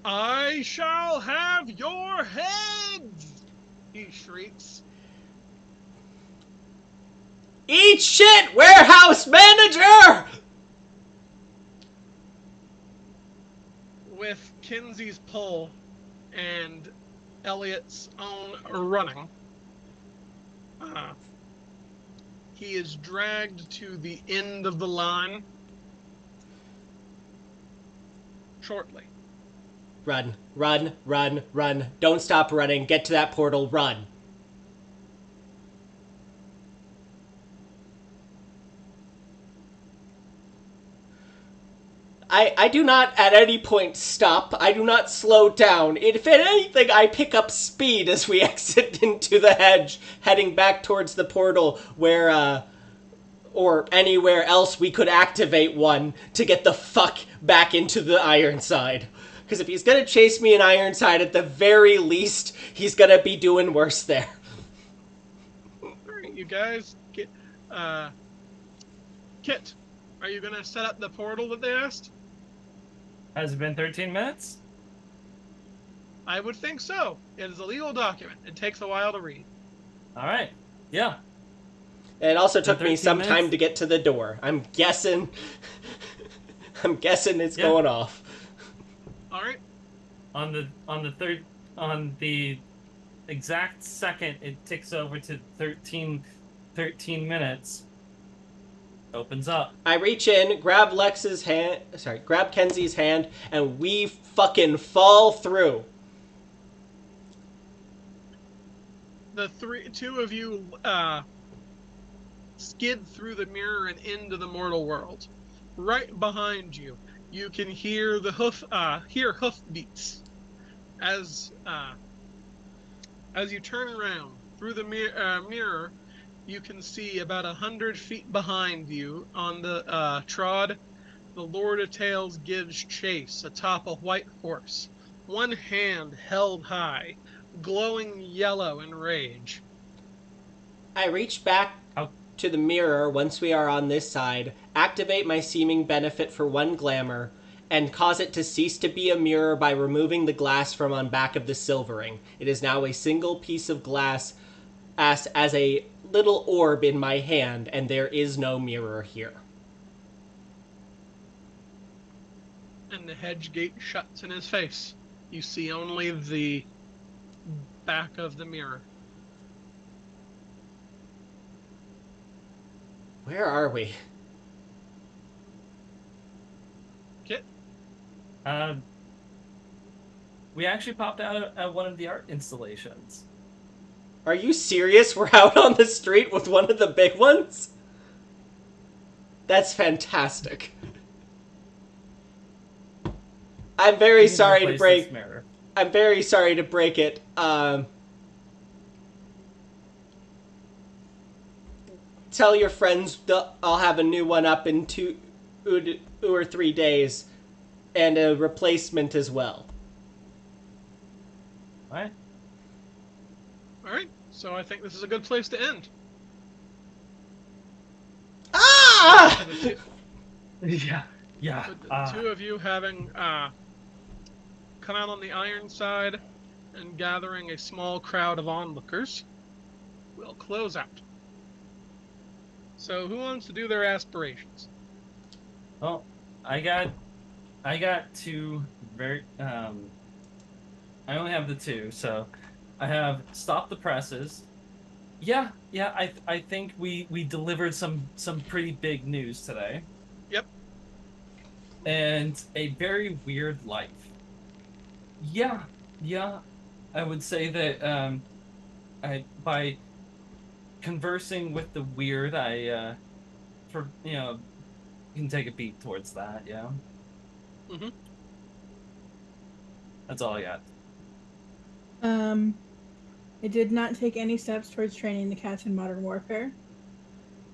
I shall have your heads, he shrieks. Eat shit, warehouse manager! With Kinsey's pull and Elliot's own running, he is dragged to the end of the line shortly. Run, run, run, run. Don't stop running. Get to that portal, run. I do not at any point stop. I do not slow down. If anything, I pick up speed as we exit into the hedge, heading back towards the portal where, or anywhere else we could activate one to get the fuck back into the Ironside. Because if he's gonna chase me in Ironside, at the very least, he's gonna be doing worse there. Alright, you guys get, Kit, are you gonna set up the portal that they asked? Has it been 13 minutes? I would think so. It is a legal document. It takes a while to read. All right. Yeah. It also took me 13 some time minutes? to get to the door. I'm guessing it's going off. Alright. On the exact second it ticks over to 13 minutes. Opens up. I reach in, grab grab Kenzie's hand, and we fucking fall through. The two of you skid through the mirror and into the mortal world. Right behind you, you can hear the hoof beats as you turn around through the mirror. you can see about 100 feet behind you on the trod, the Lord of Tales gives chase atop a white horse, one hand held high, glowing yellow in rage. I reach back How- to the mirror once we are on this side, activate my seeming benefit for 1 glamour, and cause it to cease to be a mirror by removing the glass from on back of the silvering. It is now a single piece of glass as a little orb in my hand, and there is no mirror here. And the hedge gate shuts in his face. You see only the back of the mirror. Where are we? Kit, We actually popped out at one of the art installations. Are you serious? We're out on the street with one of the big ones? That's fantastic. I'm very We need sorry to replace break. this mirror. I'm very sorry to break it. Tell your friends I'll have a new one up in 2 or 3 days, and a replacement as well. What? alright, so I think this is a good place to end. Ah! The Yeah. with the two of you having come out on the iron side and gathering a small crowd of onlookers, we'll close out. So who wants to do their aspirations? Well, I got 2 very I only have the 2, so I have stop the presses. Yeah, I think we delivered some pretty big news today. Yep. And a very weird life. Yeah, I would say that by conversing with the weird, I can take a beat towards that. Yeah. Mhm. That's all I got. I did not take any steps towards training the cats in Modern Warfare.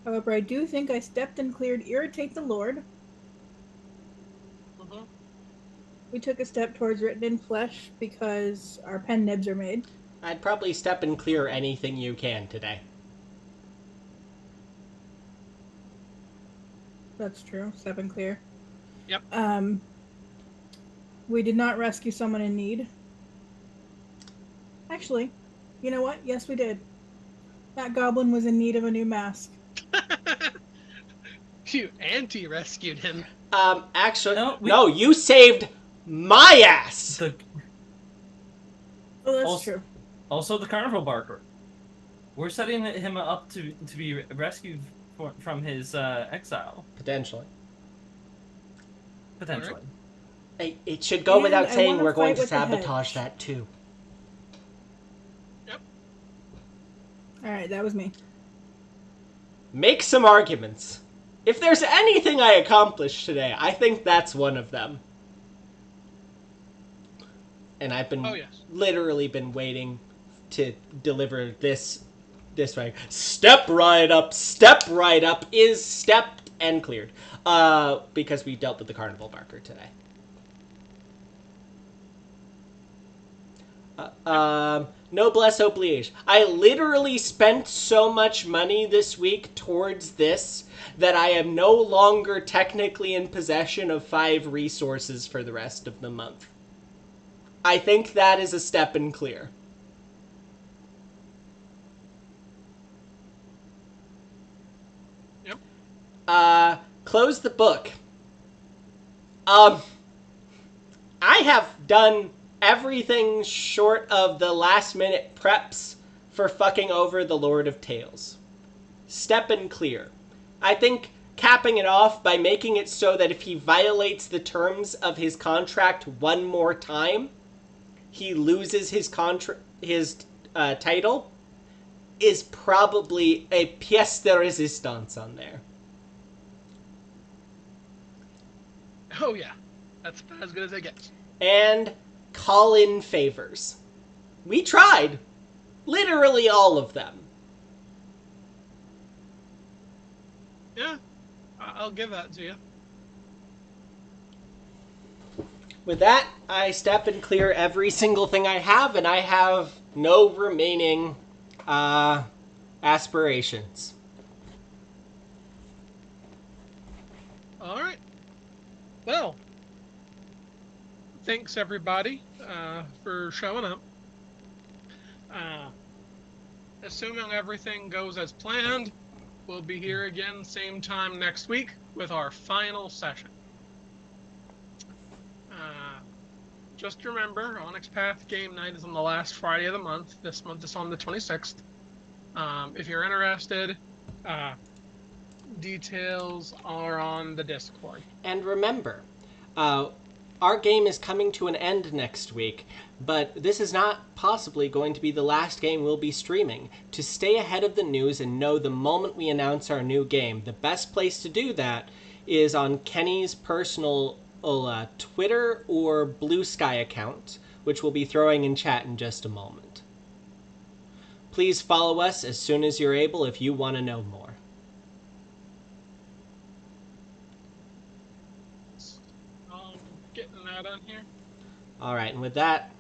However, I do think I stepped and cleared Irritate the Lord. Mhm. We took a step towards Written in Flesh because our pen nibs are made. I'd probably step and clear anything you can today. That's true. Step and clear. Yep. We did not rescue someone in need. Actually, you know what? Yes, we did. That goblin was in need of a new mask. You anti-rescued him. Actually, No, no, you saved my ass! The Oh, that's Also- true. Also, the carnival barker. We're setting him up to be rescued from his exile, Potentially. potentially. It should go And without I saying wanna we're going fight to with the sabotage hedge. that too. Alright, that was me. Make some arguments. If there's anything I accomplished today, I think that's one of them. And I've been Oh, yes. literally been waiting to deliver this way. Step right up is stepped and cleared. Because we dealt with the carnival barker today. Noblesse oblige. I literally spent so much money this week towards this that I am no longer technically in possession of 5 resources for the rest of the month. I think that is a step in clear. Yep. Close the book. I have done everything short of the last minute preps for fucking over the Lord of Tales. Step and clear. I think capping it off by making it so that if he violates the terms of his contract one more time, he loses his title is probably a pièce de résistance on there. Oh yeah, that's about as good as it gets. And call in favors. We tried. Literally all of them. Yeah, I'll give that to you. With that, I step and clear every single thing I have, and I have no remaining aspirations. All right. Well, thanks everybody for showing up. Assuming everything goes as planned, we'll be here again same time next week with our final session. Just remember, Onyx Path game night is on the last Friday of the month. This month is on the 26th. If you're interested, details are on the Discord. And remember, our game is coming to an end next week, but this is not possibly going to be the last game we'll be streaming. To stay ahead of the news and know the moment we announce our new game, the best place to do that is on Kenny's personal Twitter or Blue Sky account, which we'll be throwing in chat in just a moment. Please follow us as soon as you're able if you want to know more. Getting that on here. All right, and with that,